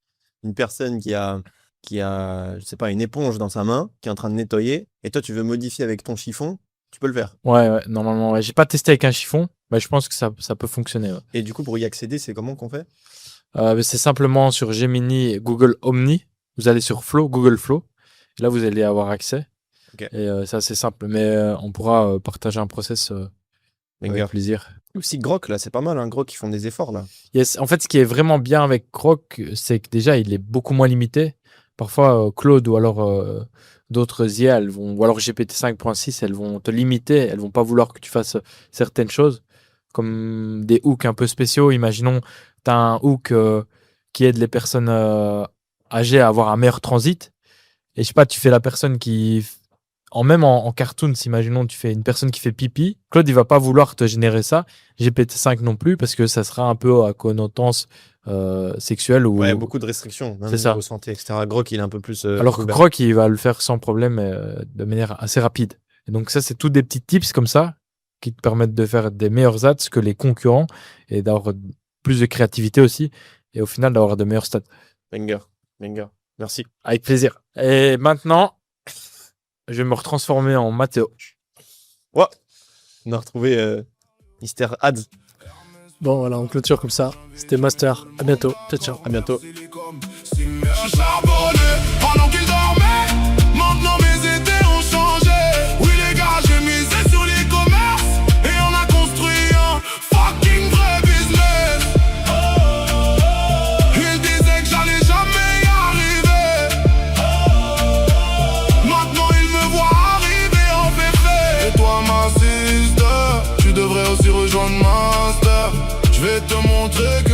une personne qui a, je sais pas, une éponge dans sa main, qui est en train de nettoyer, et toi, tu veux modifier avec ton chiffon, tu peux le faire. Ouais, normalement. Ouais. J'ai pas testé avec un chiffon, mais je pense que ça peut fonctionner. Ouais. Et du coup, pour y accéder, c'est comment qu'on fait? C'est simplement sur Gemini et Google Omni. Vous allez sur Flow, Google Flow. Et là, vous allez avoir accès. Okay. Et c'est assez simple. Mais on pourra partager un process avec plaisir. Aussi Grok, là, c'est pas mal. Hein. Grok, ils font des efforts, là. Yes. En fait, ce qui est vraiment bien avec Grok, c'est que déjà, il est beaucoup moins limité. Parfois, Claude ou alors d'autres IA, ou alors GPT 5.6, elles vont te limiter. Elles vont pas vouloir que tu fasses certaines choses. Comme des hooks un peu spéciaux. Imaginons, tu as un hook qui aide les personnes âgées à avoir un meilleur transit. Et je sais pas, tu fais la personne qui... Même en cartoon, imaginons, tu fais une personne qui fait pipi. Claude, il va pas vouloir te générer ça. GPT-5 non plus, parce que ça sera un peu à connotance sexuelle. Ou... Ouais, beaucoup de restrictions, même niveau santé, etc. Grok, il est un peu plus... Alors que Grok, il va le faire sans problème, de manière assez rapide. Et donc ça, c'est tous des petits tips comme ça, qui te permettent de faire des meilleurs ads que les concurrents, et d'avoir plus de créativité aussi, et au final, d'avoir de meilleurs stats. Banger. Merci. Avec plaisir. Et maintenant, je vais me retransformer en Mathéo. Ouais. On a retrouvé Mister Ads. Bon, voilà, on clôture comme ça. C'était Master. À bientôt. Ciao. À bientôt. truc